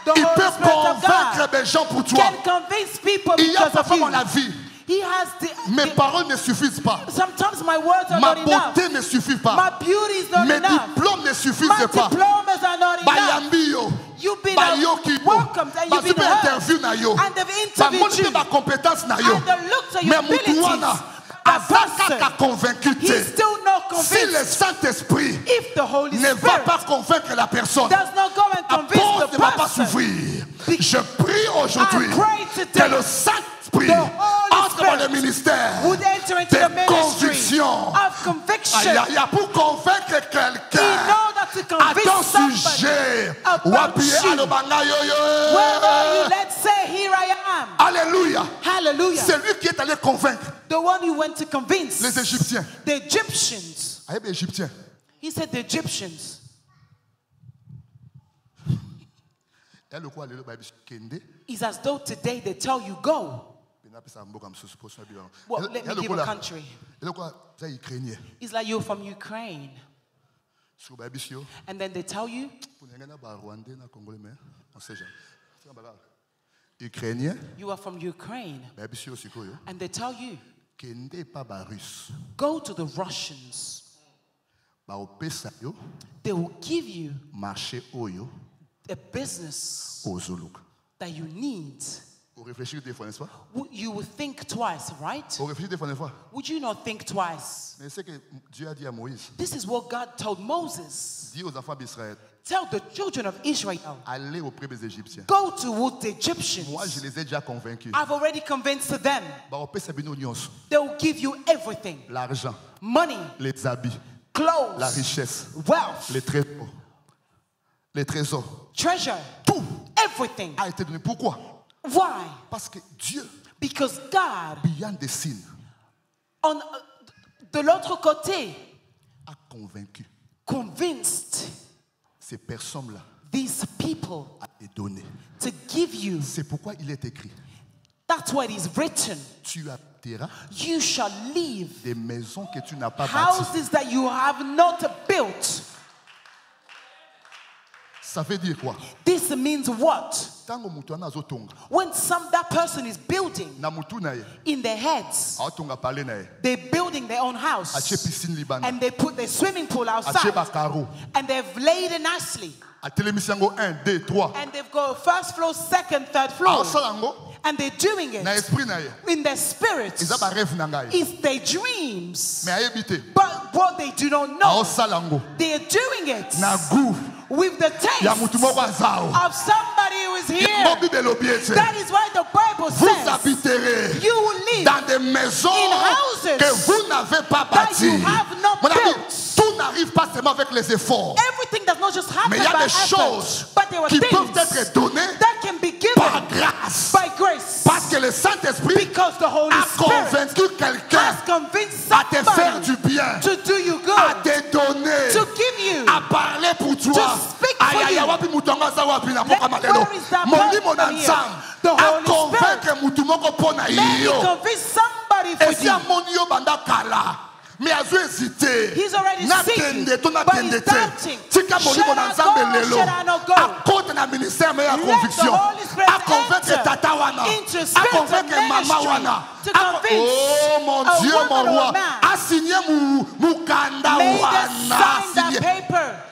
The il Holy peut Spirit of convaincre God des gens pour toi. can convince people Il y a because of parfois you. dans la vie, He has mes the paroles ne suffisent pas. sometimes my words are Ma not enough. beauté ne suffit pas. My beauty is not Mes enough. diplômes ne suffisent My pas. diplomas are not enough. Bayambi yo. You've been Bayoki yo. welcomed and you've been Basupe heard. interview na yo. And they've interviewed Bamoni you. pe ba compétence na yo. And they looked at your Mais mutu abilities. wana That azaka person, ka convaincu te. he's still not Si le convinced. Saint-Esprit If the Holy ne va Spirit pas convaincre la personne, does not go and la convince porte the ne va pas person, s'ouvrir. Je prie aujourd'hui I pray today que le Saint-Esprit the Holy entre dans le Spirit ministère would enter into des the ministry convictions. of conviction. Aïe, aïe, aïe, pour convaincre In quelqu'un order to à convince ton somebody sujet. about Wapi you. alobanga yo yo. Where are you? Let's say, here I am. Alléluia. Hallelujah. C'est lui qui est allé convaincre The one who went to convince les Égyptiens. the Egyptians. Aïe, les Égyptiens. He said the Egyptians. Et le quoi, le Bible kende. It's as though today they tell you go. Well, let me give a country. Et le quoi, ça ukrainien. It's like you're from Ukraine. Sur Bible sio. And then they tell you, Pour n'engana ba Rwandais na Congolais mais on sait jamais. C'est pas grave. Ukrainien. you are from Ukraine. Bible sio sikoyo. And they tell you, Kende pa ba russe. go to the Russians. Ba opesa yo They will give you marché oyo a business ozoluka. that you need. Au réfléchir des fois, n'est-ce pas? You will think twice, right? Au réfléchir des fois, n'est-ce pas? Would you not think twice? Mais c'est que Dieu a dit à Moïse, This is what God told Moses. dis aux enfants d'Israël, Tell the children of Israel, allez auprès des Égyptiens. go towards the Egyptians. Moi, je les ai déjà convaincus. I've already convinced them. Ba opesa bino nyonso. They will give you everything. L'argent, Money, les habits, clothes, la richesse, wealth, les trésors. Les trésors. treasure, Tout everything. a été donné. Pourquoi? Why? Parce que Dieu, Because God, beyond the scene, on de l'autre côté, a convaincu convinced ces personnes-là these people à les donner. to give you. C'est pourquoi il est écrit, That's what is written. tu habiteras You shall live des maisons que tu n'as pas bâties. houses that you have not built. Ça veut dire quoi? This means what? Tango mutu anazotonga, When that person is building na mutu na ye, in their heads, aotonga pale na ye, they're building their own house. ache piscine libanda, And they put their swimming pool ache outside. bakaro, And they've laid it nicely. atelemisi yango 1, 2, 3. And they've got first floor, second, third floor. Aosala yango And they're doing na it esprit na ye. in their spirits. Eza ba rêve na ngai. It's their dreams. Mais ayebi te. But what they do not know, Aosala yango they're doing it na goût with the taste ya mutu moko azao. of somebody who is here. Yango Bible elobi ete. That is why the Bible Vous says habiterez you will live dans des maisons in houses que vous n'avez pas that bâties. you have not Mon ami, built. tout n'arrive pas seulement avec les efforts. Everything does not just happen Mais il y a by des choses effort, but there are qui peuvent things être données that can be given par grâce. by grace. Parce que que le Saint-Esprit Because the Holy a Spirit convaincu quelqu'un has convinced à te faire du somebody bien, to do you à good, te donner, to give you. à parler pour toi. To speak for Aïe, aïe, you. wapi mutonga za wapi na poka Let- malelo. where is that Mon person lit, mon here? ensemble. The À Holy convaincre mutu moko pona Let me yo. convince somebody Et for si you. amoni yo banda kala. Mais azo hésité. He's already Nakende sick, to but nakende he's te. doubting. Tika moni Should mon I ensemble go? lelo. Should I not go? À côté na ministère mais à Let conviction. the Holy Spirit À convaincre enter tata wana. into À spirit of convaincre mama ministry wana. to À- convince Oh mon a Dieu, woman mon or roi. a man. A signé mukanda May they wana. sign that Signé. paper.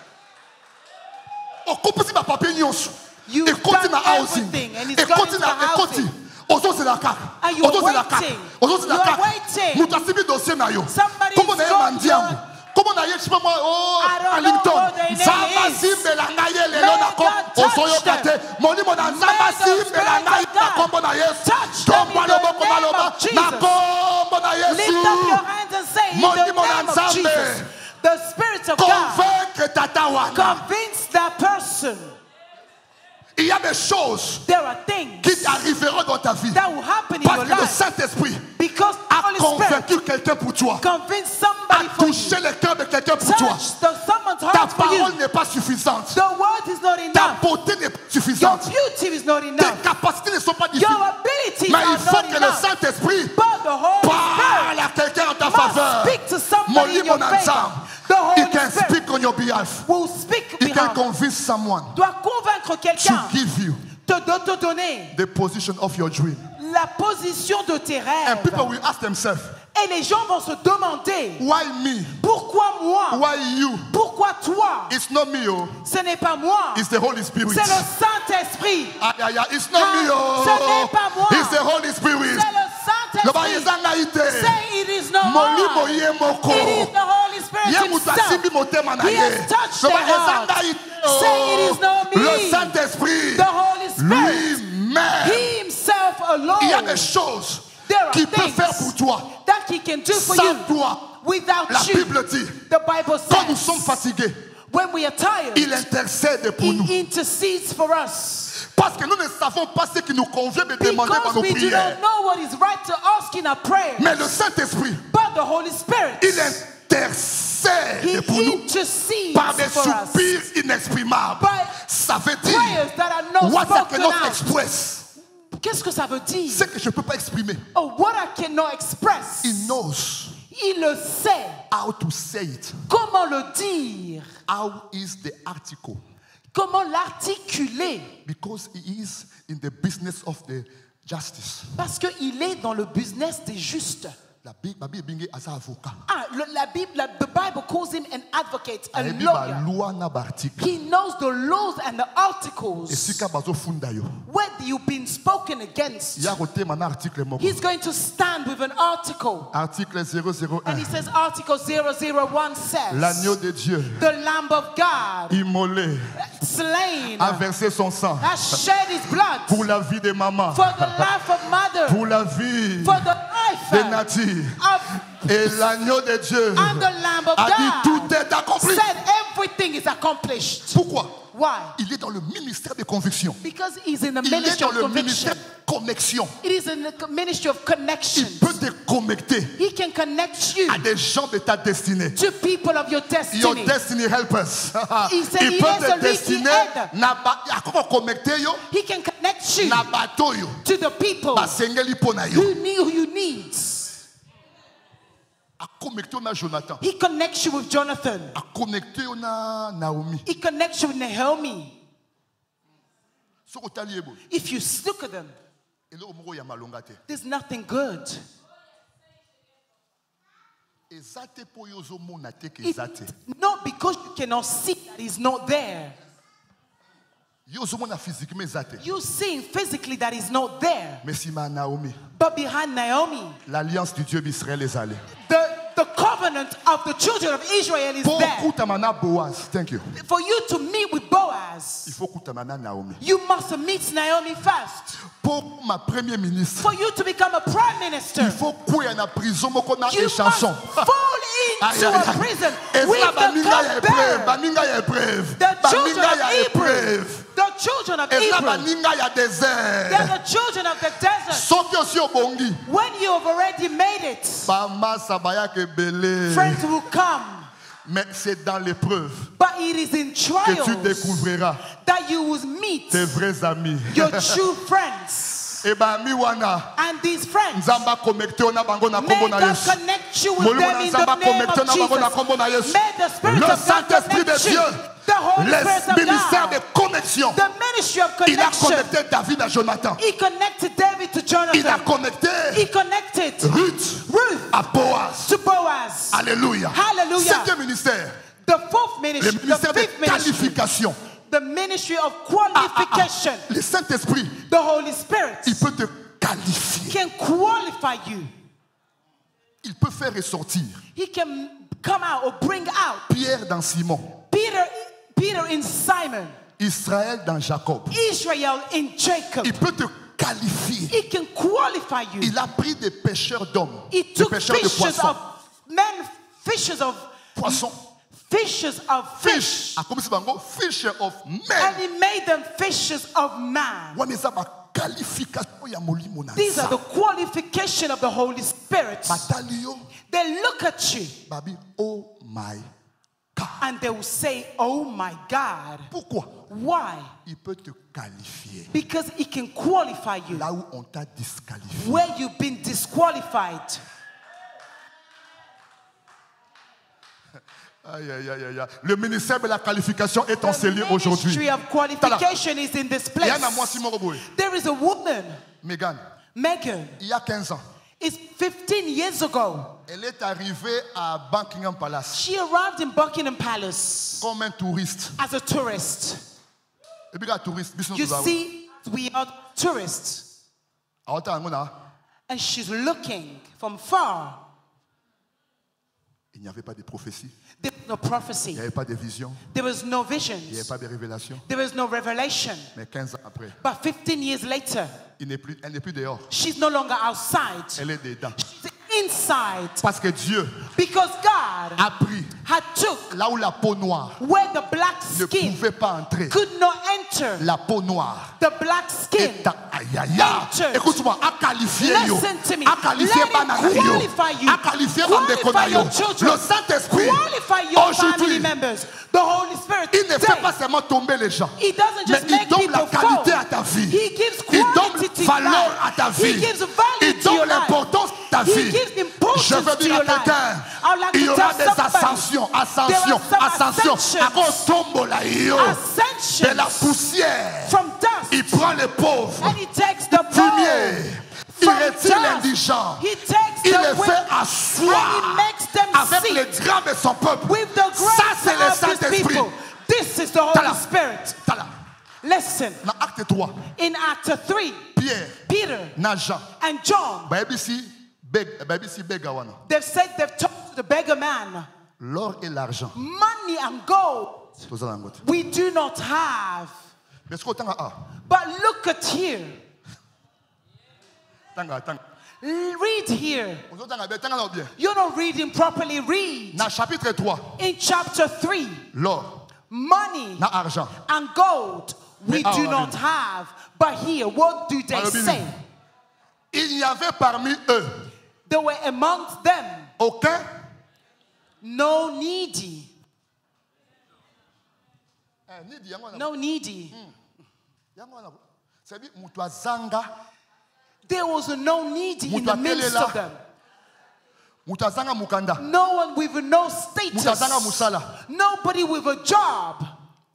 Okopusi ba papier nyonso. You've Ekoti na done housing. everything and it's gone Ekoti into na housing. ekoti. Ozoze la kaka. And you're Ozoze la kaka. waiting. Ozoze la You're kaka. waiting. Mutu asibi dossier na yo. Somebody Comment is na ye going mandiambo? to- Comment na ye chima moi oh I don't Arlington. know what their name Zamba is. simbela ngai ye lelo May na ko. God touch Ozoyo them. kate. Moni mo na zamba May the simbela Spirit ngai of na God kombo na Yesu. touch them in Tomba the lobo koma name loba. of Jesus. Na kombo na Lift up your Yesu. hands and say, in Mon the démon name of ensemble. Jesus, the Spirit of God, Convaincre tata wana. convince that person. Il y a des choses There are things qui t'arriveront dans ta vie. that will happen in Parce your que le life Saint-Esprit because the a Holy Spirit convaincu quelqu'un pour toi. convince A somebody for you. touché le cœur de quelqu'un pour toi. Someone's Ta heart for you. parole n'est pas suffisante. The word is not Ta enough. beauté n'est pas Your suffisante. beauty is not Tes enough. capacités ne sont pas Your difficiles. abilities Mais il are faut not que le enough. Saint-Esprit But the Holy parle Spirit à quelqu'un en ta must faveur. speak to Mon somebody in lit, your mon favor. ensemble. The He Holy can Spirit speak on your behalf. will speak He can behalf. convince someone Doit convaincre to quelqu'un give you de te donner the position of your dream. la position de tes And rêves. people will ask themselves, Et les gens vont se demander, why me? pourquoi moi? Why you? Pourquoi toi? It's not me, oh. Ce n'est pas moi. It's the Holy Spirit. C'est le Saint-Esprit. Aïe, aïe, aïe. It's not me, oh. Ce n'est pas moi. It's the Holy Spirit. C'est le Le baye Saint-Esprit. ezanga ite. Say it is not Molimo I. ye moko. It is the Holy Spirit Ye mutu himself. asimbi motema na He ye. has touched Le their baye ezanga heart. ite, Say it is not me. Le Saint-Esprit. The Holy Spirit. Lui-même. He himself alone. Il y a des choses There are qu'il peut things faire pour toi. that he can do for Sans you toi. without La you. Bible dit, The Bible quand nous says sommes fatigués, when we are tired, il intercède pour nous. he intercedes for us. Parce que nous ne savons pas ce qui nous convient de demander dans Because nos we do prières. not know what is right to ask in our prayers. Mais le Saint-Esprit, But the Holy Spirit, il intercède he pour nous intercedes par des for us. soupirs inexprimables. By Ça veut dire, prayers that are not what I spoken cannot out. express, Qu'est-ce que ça veut dire? ce que je ne peux pas exprimer. Oh, what I cannot express. He knows Il le sait. how to say it. Comment le dire? How is the article? Comment l'articuler? Because he is in the business of the justice. Parce qu'il est dans le business des justes. La Bible est un avocat. Ah, the Bible calls him an advocate, a Il y a lawyer. loi na article. He knows the laws and the Et articles. si ka bazo funda yo. Where you've been spoken against. Il y a roté mana article moko. He's going to stand with an article. Article And 001. he says, Article 001 says, L'agneau de Dieu, the Lamb of God, immolé, slain, a versé son sang has shed his blood pour la vie des mamans, for the life of mother, pour la vie for the life des natifs. of, Et l'agneau de Dieu and the Lamb of a dit God tout est accompli. said everything is accomplished. Pourquoi? Why? Il est dans le ministère de conviction. Because he's in the Il est ministry dans of le conviction. ministère de connexion. It is in the ministry of connection. Il peut te connecter He can connect you à des gens de ta destinée. to people of your Your destiny. destiny helpers. Il sait, Il il peut est te celui qui destiner aide. à comment connecter yo He can connect you na bateau yo. to the people Basengeli pona yo. who you need. A connecter na Jonathan. He connects you with Jonathan. A connecter na Naomi. He connects you with Naomi. So otali ebo. If you look at them, Ele omoko ya malonga te. there's nothing good. Ezate po yo zo mona te ke It's ezate. not because you cannot see that he's not there. Yo zo mona physiquement ezate. You see physically that he's not there. Mais si ma Naomi, But behind Naomi, l'alliance du Dieu d'Israël est allée. the covenant of the children of Israel is Pour there. kutamana Boaz, thank you. For you to meet with Boaz, Il faut kutamana Naomi. you must meet Naomi first. Pour ma premier ministre, For you to become a prime minister, il faut courir na prison moko na you must échanson. fall into a prison Et with ça the baminga ya épreuve, cupbearer. baminga ya épreuve, The children baminga of ya Hebrew, épreuve. the children children of Et là, Hebrew. baninga ya They're désert. the children of the desert. Soki aussi obongi. When you have already made it, Bamasa bayake belé. friends will come. Mais c'est dans l'épreuve But it is in que tu trials découvriras that you will meet tes vrais amis. your true friends. Et ba ami wana. And these friends, Nzamba connecté ona bango na may kombo na God Yesu. connect you with Molimo them na in the Nzamba name connecté of ona bango na Jesus. kombo na Yesu. May the Spirit Le of God Saint-Esprit de connect you. Dieu, The Holy Spirit le of ministère de God, connexion. the ministry of Il a connection. connecté David à Jonathan. He connected David to Il a Jonathan. connecté He connected Ruth Ruth à Boaz. to Boaz. Alléluia. Hallelujah. Septième ministère, The fourth le ministry, the ministère de fifth ministry, qualification. the ministry of qualification. Le Saint-Esprit, The Holy Spirit il peut te qualifier. can qualify you. Il peut faire ressortir He can come out or bring out Pierre dans Simon, Peter in Simon, Israël dans Jacob. Israel in Jacob. Il peut te qualifier. He can qualify you. Il a pris des pêcheurs d'hommes, He des took pêcheurs de fishes poissons. of men, fishes of Poissons. fishes of fish, Ah, comme c'est bango, fisher of and men. he made them fishes of man. Ouais, mais ça ma qualification ya molimo na These are nza. the qualification of the Holy Spirit. Batalio, They look at you babi, oh my God. and they will say, "Oh my God." Pourquoi? Why? Il peut te qualifier Because he can qualify you là où on t'a disqualifié. where you've been disqualified. Aïe, aïe, aïe, aïe. Le ministère de la qualification est The enseigné aujourd'hui. ministry of qualification is in this Il y a un place. Simon Roboé. There is a woman, Megan, Megan. il y a 15 ans, It's 15 years ago. elle est arrivée à Buckingham Palace She arrived in Buckingham Palace comme un touriste. as a tourist. Et puis, un touriste, business You to Zawo. see, we are tourists. Ah, attends, on a- And she's looking from far. Il n'y avait pas de prophétie, There was no il prophecy. n'y avait pas de vision, There was no il n'y visions. avait pas de révélation. There was no revelation. Mais 15 ans après, But 15 years later, elle n'est plus dehors, she's no longer outside. elle est dedans. She's inside. Parce que Dieu Because God a pris had took là où la peau noire where the black ne skin pouvait pas entrer. could not enter. La peau noire The black skin. est à aïe aïe aïe. Entered. Écoute-moi, a qualifié yo, Listen to me. a qualifié Let him banana yo, qualify you. a qualifié bandeko na Qualify yo. your children. Le Saint-Esprit Qualify your family aujourd'hui, members. The Holy Spirit. il ne fait today, pas seulement tomber les gens, He doesn't mais just il make donne la people qualité fall. à ta vie. He gives Il quality donne to your valeur life. à ta He vie. gives value Il to your donne life. l'importance de ta He vie. gives importance Je veux to dire your à quelqu'un, life. I would like il y to aura tell des somebody, ascensions, there ascensions, are some ascensions. ascensions. À cause tombe là, yo, Ascensions de la poussière. from dust. Il prend les pauvres, And he takes the fumier. bowl Il from retire dust. l'indigent. He takes Il the les wind fait and asseoir he makes them avec sit les grands de son peuple. with the Ça, c'est le grace of his Saint-Esprit. people. This is the Holy Tala. Spirit. Tala. Listen, Dans Acte 3, in Acts 3, Pierre, Peter na Jean, and John, babisi bega wana. they've talked to the beggar man, L'or et l'argent. money and gold Toza na ngote. we do not have. Mais ce qu'on tanga a, But look at here. tanga. Read here. On zo tanga be tanga na bien. You're not reading properly. Read. Na chapitre 3, In chapter 3, l'or, money na argent. and gold we Mais- do not have. But here, what do they Alors, Bibi. say? Il y avait parmi eux There were amongst them aucun no needy. nidi yango wana. No needy. Yango wana. C'est dit mutu azanga, There was no needy in Mutu the midst akelela. of them. mutu azanga mukanda, No one with no mutu azanga status. musala. Nobody with a job.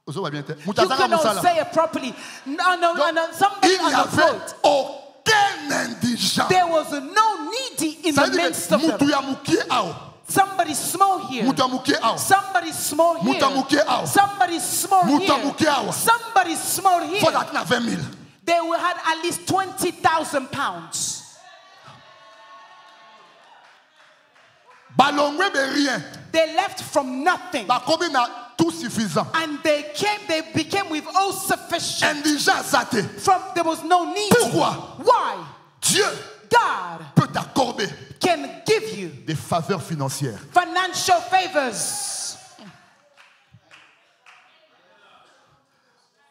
Ozo va bien te. Mutu You azanga cannot musala. say it properly. No, Donc, somebody il n'y avait unemployed. aucun indigent. There was no needy in Ça the veut dire midst que of mutu them. ya mukie ao, Somebody small here. mutu ya mukie ao, Somebody small here. Mutu amukie awa. Somebody small Mutu amukie here. awa. Somebody small here. faut that na 20 000. They will had at least 20,000 pounds. Balongwe be rien. They left from nothing. Bakomi na tout suffisant. And they became with all sufficient. Indigent zate. There was no need. Pourquoi? Why? Dieu God peut t'accorder can give you des faveurs financières. financial favors.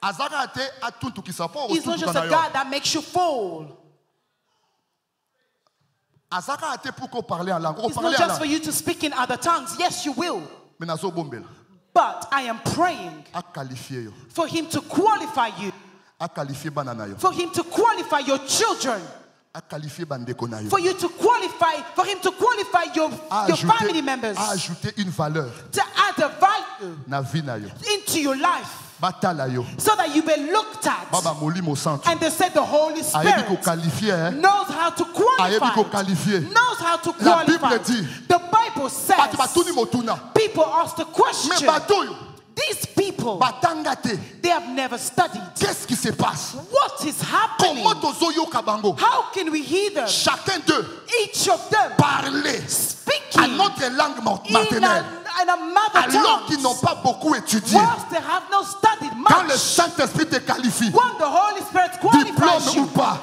Azara ate atuntu ki sapo He's not just a God that makes you fall. Azara ate pour qu'on parle en langue. It's not just for you to speak in other tongues. Yes, you will. Mais nazo bombela. But I am praying A qualifier yo. for him to qualify you, A qualifier banana yo. for him to qualify your children, A qualifier bandeko na yo. for him to qualify your family members, A ajouter une valeur to add a value na vie na yo. into your life, Batala yo. so that you be looked at. Baba molimo santo. And they said the Holy Ayebi ko Spirit qualifier. knows how to Ayebi ko qualify. qualifier. Knows how to La qualify. Bible dit. The Bible Bati batuni says, motuna. people ask the Mais question, batoyo. these people, Batangate. they have never studied. Qu'est-ce qui se passe? What is happening? Comment tozoyo kabango? How can we hear them? Chacun d'eux Each of them parler speaking à notre langue in maternelle. a mother Alors qu'ils tongue, n'ont pas beaucoup étudié. whilst they have not studied Quand le much. Saint-Esprit te qualifie, When the Holy Spirit qualifies diplôme ou you, pas,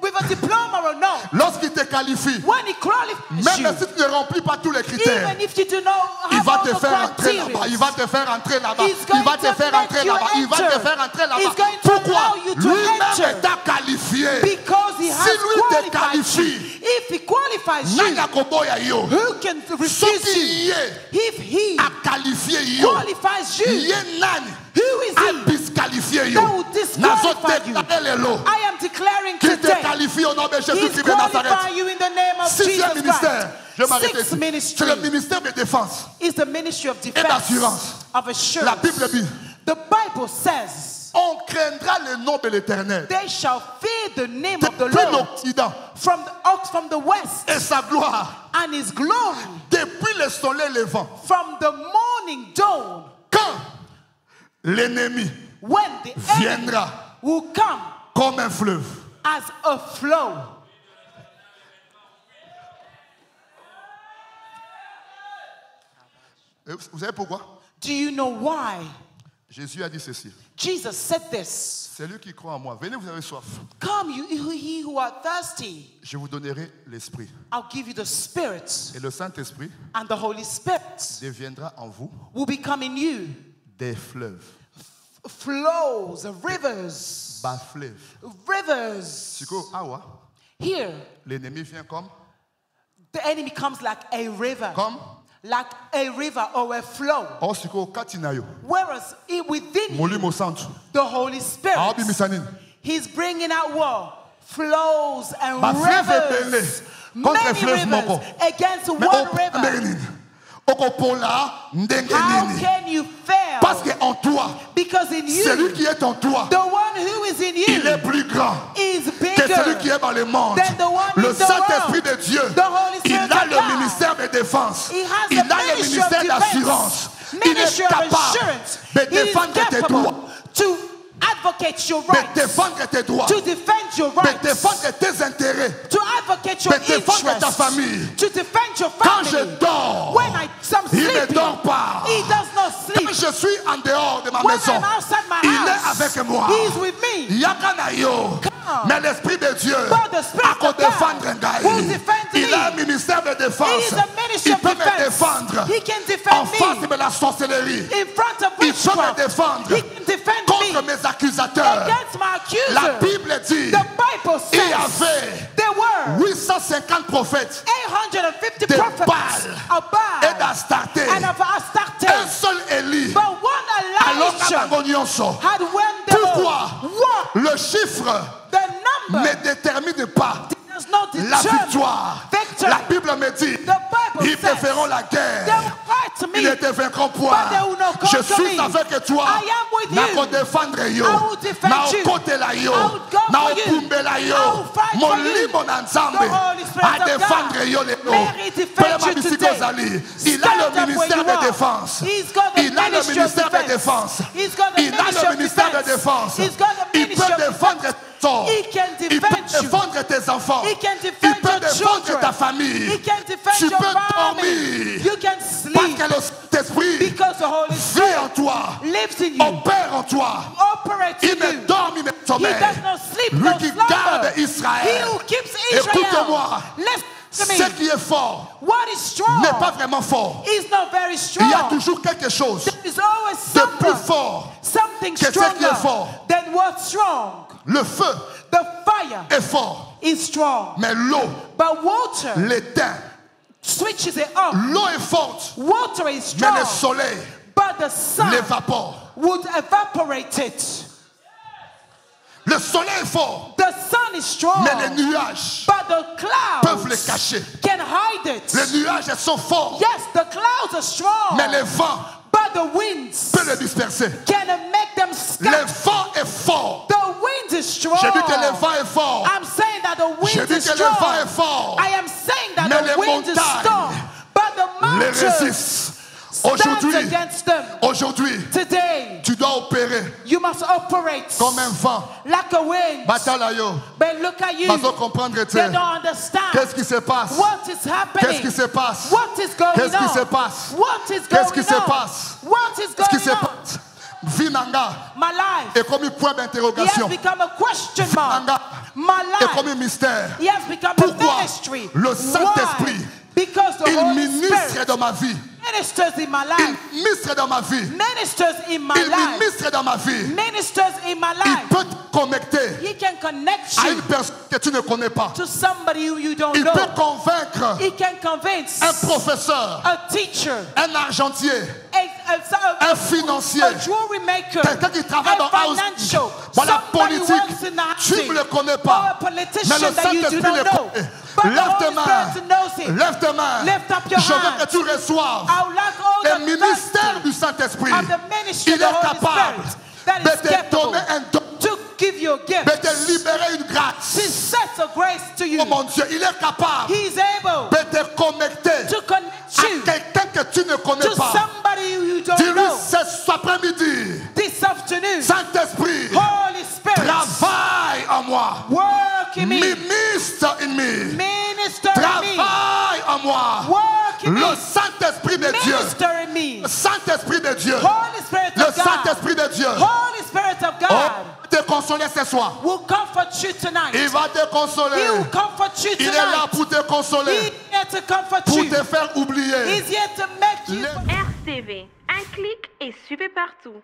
with a diploma or no, lorsqu'il te qualifie, when he qualifies même you, si tu ne remplis pas tous les critères, even if you do not il have va all te the faire entrer là-bas, criteria, il va te faire entrer là-bas, He's il going va te to faire make entrer you là-bas, il va te enter. faire entrer là-bas. He's going to Pourquoi? allow you to Lui-même enter. est à qualifié. because he Si has lui te qualified you. qualifie, If he qualifies Nanga you, koboya yo. who can refuse Soki you? yé If he a qualifié yo, qualifies you, yé nani who is a he disqualifié yo. that will disqualify you? Nazote I am declaring qui te today, qualifie au nom de he's Jésus-Christ de Nazareth. qualifying you in the name of Sixième Jesus ministère, je vais m'arrêter Christ. Sixth ici. C'est le ministry ministère de défense. is the ministry of defense, d'assurance. of La assurance. Bible dit, The Bible says, on craindra le nom de l'Éternel they shall fear the name of the depuis Lord l'Occident from the ox, from the west, et sa gloire and his glory depuis le soleil levant. from the morning dawn, Quand l'ennemi when the enemy viendra will come comme un fleuve, as a flow. et vous savez pourquoi? Do you know why? Jésus a dit ceci. Jesus said this. Celui qui croit en moi, venez, vous avez soif. Come, he who are thirsty, Je vous donnerai l'Esprit. I'll give you the Spirit, Et le Saint-Esprit and the Holy Spirit deviendra en vous will become in you des fleuves. flows, rivers, Bas fleuves. rivers. Siko, awa, Here, l'ennemi vient comme the enemy comes like a river, like a river or a flow. Oh, siko, katinayo. Whereas within you, Molimo santo. the Holy Spirit, Aobi misanini. He's bringing out what? Flows and Ba fleuve rivers. ebele, contre Many fleuve rivers moko. against Mais one au river. ndengenini. Okopola ndenge How nini. can you fail? Parce que en toi, Because in celui you, qui est en toi, the one who is in il est you plus grand is que celui qui bigger est dans le monde. than the one Le in the Saint-Esprit world. de Dieu, The Holy il Spirit a of le God. ministère de défense. He has Il the a le ministry of ministère d'assurance. defense, Il est ministry of capable assurance. de He is défendre tes droits, capable to advocate your de rights, défendre tes droits, to defend your de rights, défendre tes intérêts, to advocate your de défendre ta interests, famille. to defend your Quand family. je dors, When I'm il ne sleeping, dort pas. he does not sleep. Quand je suis en dehors de ma When maison, I'm outside my il est house, avec moi. he is with me. Yakanayo. Come. Mais l'Esprit de Dieu But the Spirit a of qu'à God défendre un gars. will defend Il a un me. ministère de It défense. is a ministry Il of peut me defense. défendre He can en defend face me de la sorcellerie. in front of Il peut me witchcraft. défendre He can defend contre me mes accusateurs. against my La accuser. Bible dit The Bible il y says avait there were 850 prophètes 850 de prophets Baal of et Baal d'Astarté. and of Astarte. Un seul Élie. But one Alors Elijah Kabagonyonso. had went them all. Pourquoi What? le chiffre The number ne détermine pas does not la determine victoire? victory. La Bible me dit, The Bible ils te says feront la they guerre. will fight to Ils me. ne te vaincront point. But they will not Je conquer suis me. avec toi. I am with Na you. ko défendre yo. I will defend Na you. okote la yo. I will go Na for you. okumbela yo. I will fight for you. Molimo na nzambe. The Holy Spirit A of défendre God. yo lelo. May he defend Pele ma you bisiko today. zali. Il Stand a le up where ministère you de are. défense. He's got the Il a le ministry of ministère de defense. défense. He's got the Il a ministry le of ministère de defense. défense. He's got the Il ministry peut of défendre defense. tes enfants. He can Il peut defend you. défendre tes enfants. He can Il defend peut your défendre children. ta famille. He can defend Tu your peux family. dormir. You can Parce sleep que le Saint-Esprit because the Holy vit Spirit en toi, lives in you, opère en toi. operates Il in ne you. dort, il ne He sommeille. does not sleep, Lui no qui slumber. garde He Israël. who keeps Israel. Écoute-moi. Listen to Ce me. qui est fort What is strong n'est pas vraiment fort. is not very Il y a strong. toujours quelque chose There is always de plus something, fort something que ce qui est stronger fort. than what's strong. Le feu The fire est fort, is strong, mais l'eau but water l'éteint. switches it off. L'eau est forte, Water is mais le strong, soleil but the sun l'évapore. would evaporate it. Le soleil est fort, The sun is strong, mais les nuages but the peuvent les clouds cacher. can hide it. Les nuages elles sont forts, Yes, the clouds are strong, mais les vents but the winds peuvent les disperser. can make them Le scatter. vent est fort. The wind is strong. J'ai dit que le vent est fort. I'm saying that the J'ai wind dit is que le strong. vent est fort. I am saying that Mais the les wind is montagnes strong, but the Les mountains résistent. stands Aujourd'hui, against them. aujourd'hui, Today, tu dois opérer you must operate comme un vent. like a wind. Batalayo, But look at you. pas comprendre They don't understand. Qu'est-ce qui se passe? What is happening? Qu'est-ce qui se passe? What is going Qu'est-ce qui on? se passe? What is Qu'est-ce going qui se on? passe? What is Qu'est-ce qui se going on? passe? Vinanga My life. est comme un point He has d'interrogation. become a question mark. Vinanga My est comme life. un mystère. He has become Pourquoi a ministry. le Saint-Esprit, Why? Because the il Holy ministre Spirit dans ma vie. ministers in my Il life. ministre dans ma vie. Ministers in my Il life. ministre dans ma vie. Ministers in my Il life. peut te connecter He can connect à you une personne que tu ne connais pas. to somebody who you don't Il know. peut convaincre He can convince un professeur, a teacher, un argentier, a un financier, jewelry maker, quelqu'un qui travaille dans a house, financial, dans la somebody who works politique. in the Tu ne housing, le connais or a pas. Mais politician le that you do Saint-Esprit le not know. connaît. But the Lève tes Holy mains. Spirit knows it. Lève tes mains. Lift up your Je veux hands. que tu reçoives I would like all le the ministère du Saint-Esprit. of the ministry Il of the est Holy capable Spirit that de is te capable donner un don, to give you a gift, de te libérer une to grâce. set a grace to you. Oh mon Dieu, il est capable He's able de te connecter to connect à you quelqu'un que tu ne connais to pas. somebody you don't Dis-lui know. cet après-midi, This afternoon, Saint-Esprit, Holy Spirit, travaille en moi. work in me, Ministre in me. minister in me, Travaille en moi. work in me, Le Saint-Esprit de Dieu. minister in me. Le Saint-Esprit de Dieu. Holy Spirit Le of God, Saint-Esprit de Dieu. Holy Spirit of Oh, God te consoler ce soir. will comfort you tonight. Il va te consoler. He will comfort you Il est là tonight. pour te consoler, He's here to comfort pour you. te faire oublier. He's here to make you. RCV, un clic et suivez partout.